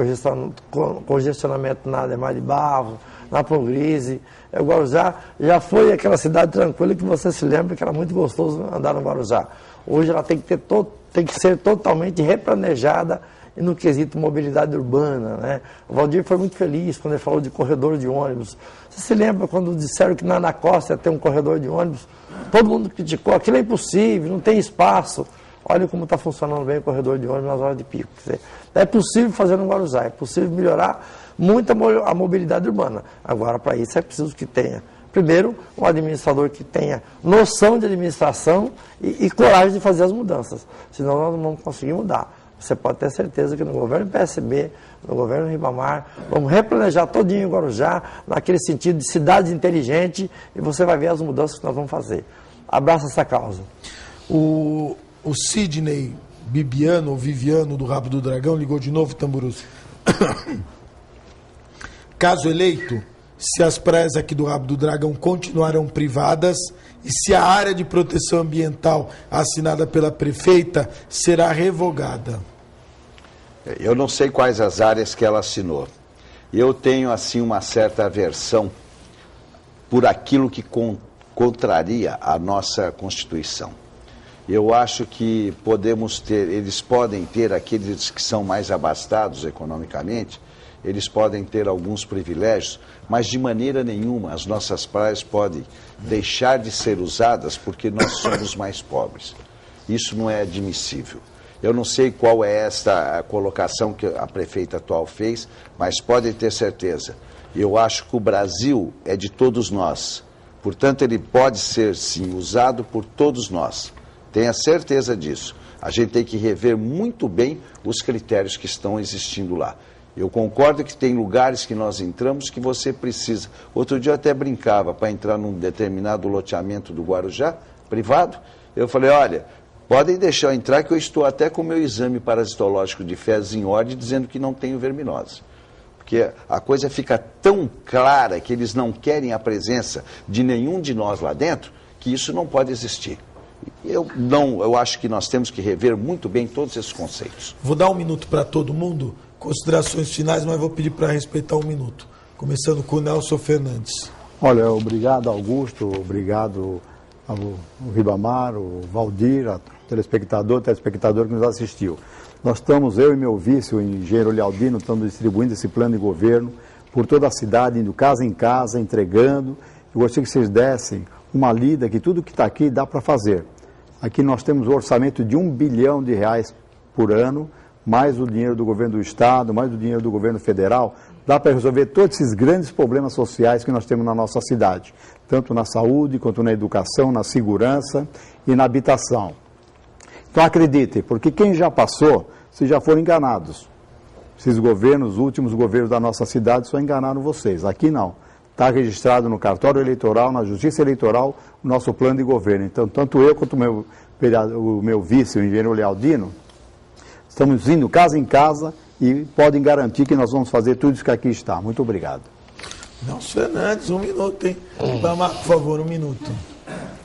congestionamento na Ademar de Barro, na Pongrise. O Guarujá já foi aquela cidade tranquila que você se lembra que era muito gostoso andar no Guarujá. Hoje ela tem que ser totalmente replanejada no quesito mobilidade urbana, né? O Valdir foi muito feliz quando ele falou de corredor de ônibus. Você se lembra quando disseram que na Costa ia ter um corredor de ônibus? Todo mundo criticou, aquilo é impossível, não tem espaço. Olha como está funcionando bem o corredor de ônibus nas horas de pico. Quer dizer, é possível fazer no Guarujá, é possível melhorar muito a mobilidade urbana. Agora, para isso, é preciso que tenha, primeiro, um administrador que tenha noção de administração e coragem de fazer as mudanças. Senão nós não vamos conseguir mudar. Você pode ter certeza que no governo PSB, no governo Ribamar, vamos replanejar todinho o Guarujá, naquele sentido de cidade inteligente, e você vai ver as mudanças que nós vamos fazer. Abraça essa causa. O Sidney Bibiano, ou Viviano, do Rabo do Dragão, ligou de novo, Tamburus. Caso eleito, se as praias aqui do Rabo do Dragão continuarão privadas e se a área de proteção ambiental assinada pela prefeita será revogada. Eu não sei quais as áreas que ela assinou. Eu tenho, assim, uma certa aversão por aquilo que contraria a nossa Constituição. Eu acho que eles podem ter, aqueles que são mais abastados economicamente, eles podem ter alguns privilégios, mas de maneira nenhuma as nossas praias podem deixar de ser usadas porque nós somos mais pobres. Isso não é admissível. Eu não sei qual é esta colocação que a prefeita atual fez, mas podem ter certeza. Eu acho que o Brasil é de todos nós. Portanto, ele pode ser, sim, usado por todos nós. Tenha certeza disso. A gente tem que rever muito bem os critérios que estão existindo lá. Eu concordo que tem lugares que nós entramos que você precisa. Outro dia eu até brincava para entrar num determinado loteamento do Guarujá, privado. Eu falei, olha, podem deixar eu entrar que eu estou até com o meu exame parasitológico de fezes em ordem dizendo que não tenho verminose. Porque a coisa fica tão clara que eles não querem a presença de nenhum de nós lá dentro, que isso não pode existir. Eu acho que nós temos que rever muito bem todos esses conceitos. Vou dar um minuto para todo mundo, considerações finais, mas vou pedir para respeitar um minuto. Começando com o Nelson Fernandes. Olha, obrigado Augusto, obrigado ao Ribamar, o Valdir, a telespectador que nos assistiu. Nós estamos, eu e meu vice, o engenheiro Lealdino, estamos distribuindo esse plano de governo por toda a cidade, indo casa em casa, entregando. Eu gostaria que vocês dessem uma lida, que tudo que está aqui dá para fazer. Aqui nós temos um orçamento de R$1 bilhão por ano, mais o dinheiro do governo do Estado, mais o dinheiro do governo federal, dá para resolver todos esses grandes problemas sociais que nós temos na nossa cidade, tanto na saúde, quanto na educação, na segurança e na habitação. Então acreditem, porque quem já passou, vocês já foram enganados. Esses governos, os últimos governos da nossa cidade, só enganaram vocês. Aqui não. Está registrado no cartório eleitoral, na justiça eleitoral, o nosso plano de governo. Então, tanto eu quanto o meu vice, o engenheiro Lealdino, estamos indo casa em casa e podem garantir que nós vamos fazer tudo isso que aqui está. Muito obrigado. Nelson Fernandes, um minuto, hein? Ribamar, por favor, um minuto.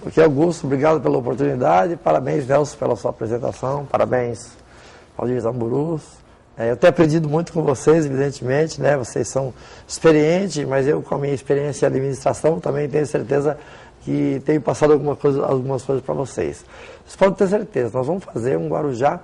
Porque Augusto, obrigado pela oportunidade, parabéns Nelson pela sua apresentação, parabéns Valdir Tamburus. Eu tenho aprendido muito com vocês, evidentemente, né? Vocês são experientes, mas eu com a minha experiência em administração também tenho certeza que tenho passado algumas coisas para vocês. Vocês podem ter certeza, nós vamos fazer um Guarujá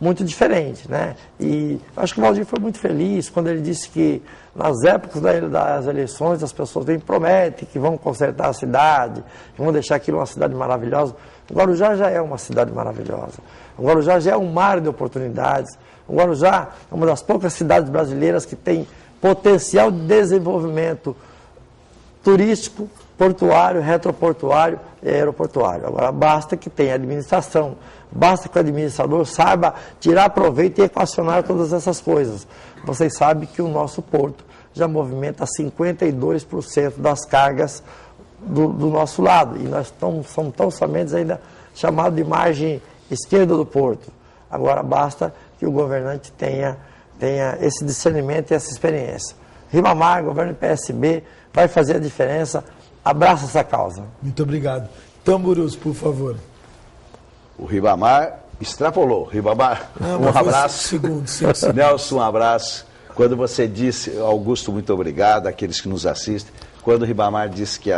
muito diferente, né? E acho que o Valdir foi muito feliz quando ele disse que nas épocas das eleições as pessoas prometem que vão consertar a cidade, que vão deixar aquilo uma cidade maravilhosa. O Guarujá já é uma cidade maravilhosa. O Guarujá já é um mar de oportunidades. O Guarujá é uma das poucas cidades brasileiras que tem potencial de desenvolvimento turístico, portuário, retroportuário e aeroportuário. Agora, basta que tenha administração, basta que o administrador saiba tirar proveito e equacionar todas essas coisas. Vocês sabem que o nosso porto já movimenta 52% das cargas do nosso lado. E nós somos tão somente ainda chamados de margem esquerda do porto. Agora, basta que o governante tenha esse discernimento e essa experiência. Ribamar, governo PSB, vai fazer a diferença. Abraça essa causa. Muito obrigado. Tamburus, por favor. O Ribamar extrapolou. Ribamar, um abraço. Segundos. Nelson, um abraço. Quando você disse, Augusto, muito obrigado, aqueles que nos assistem. Quando o Ribamar disse que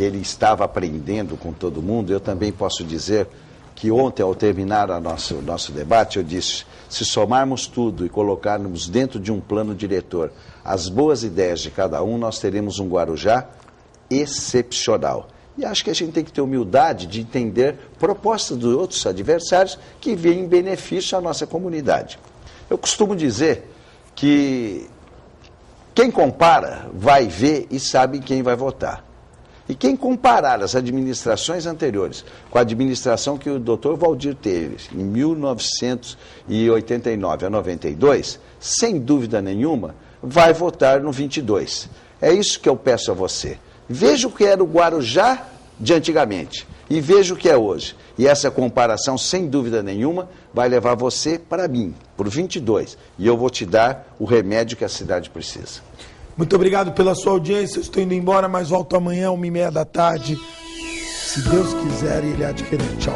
ele estava aprendendo com todo mundo, eu também posso dizer que ontem, ao terminar o nosso debate, eu disse, se somarmos tudo e colocarmos dentro de um plano diretor as boas ideias de cada um, nós teremos um Guarujá excepcional. E acho que a gente tem que ter humildade de entender propostas dos outros adversários que vêm em benefício à nossa comunidade. Eu costumo dizer que quem compara vai ver e sabe quem vai votar. E quem comparar as administrações anteriores com a administração que o Dr. Valdir teve em 1989 a 92, sem dúvida nenhuma, vai votar no 22. É isso que eu peço a você. Veja o que era o Guarujá de antigamente e veja o que é hoje. E essa comparação, sem dúvida nenhuma, vai levar você para mim, para o 22. E eu vou te dar o remédio que a cidade precisa. Muito obrigado pela sua audiência. Eu estou indo embora, mas volto amanhã, 1h30 da tarde. Se Deus quiser, Ele há de querer. Tchau.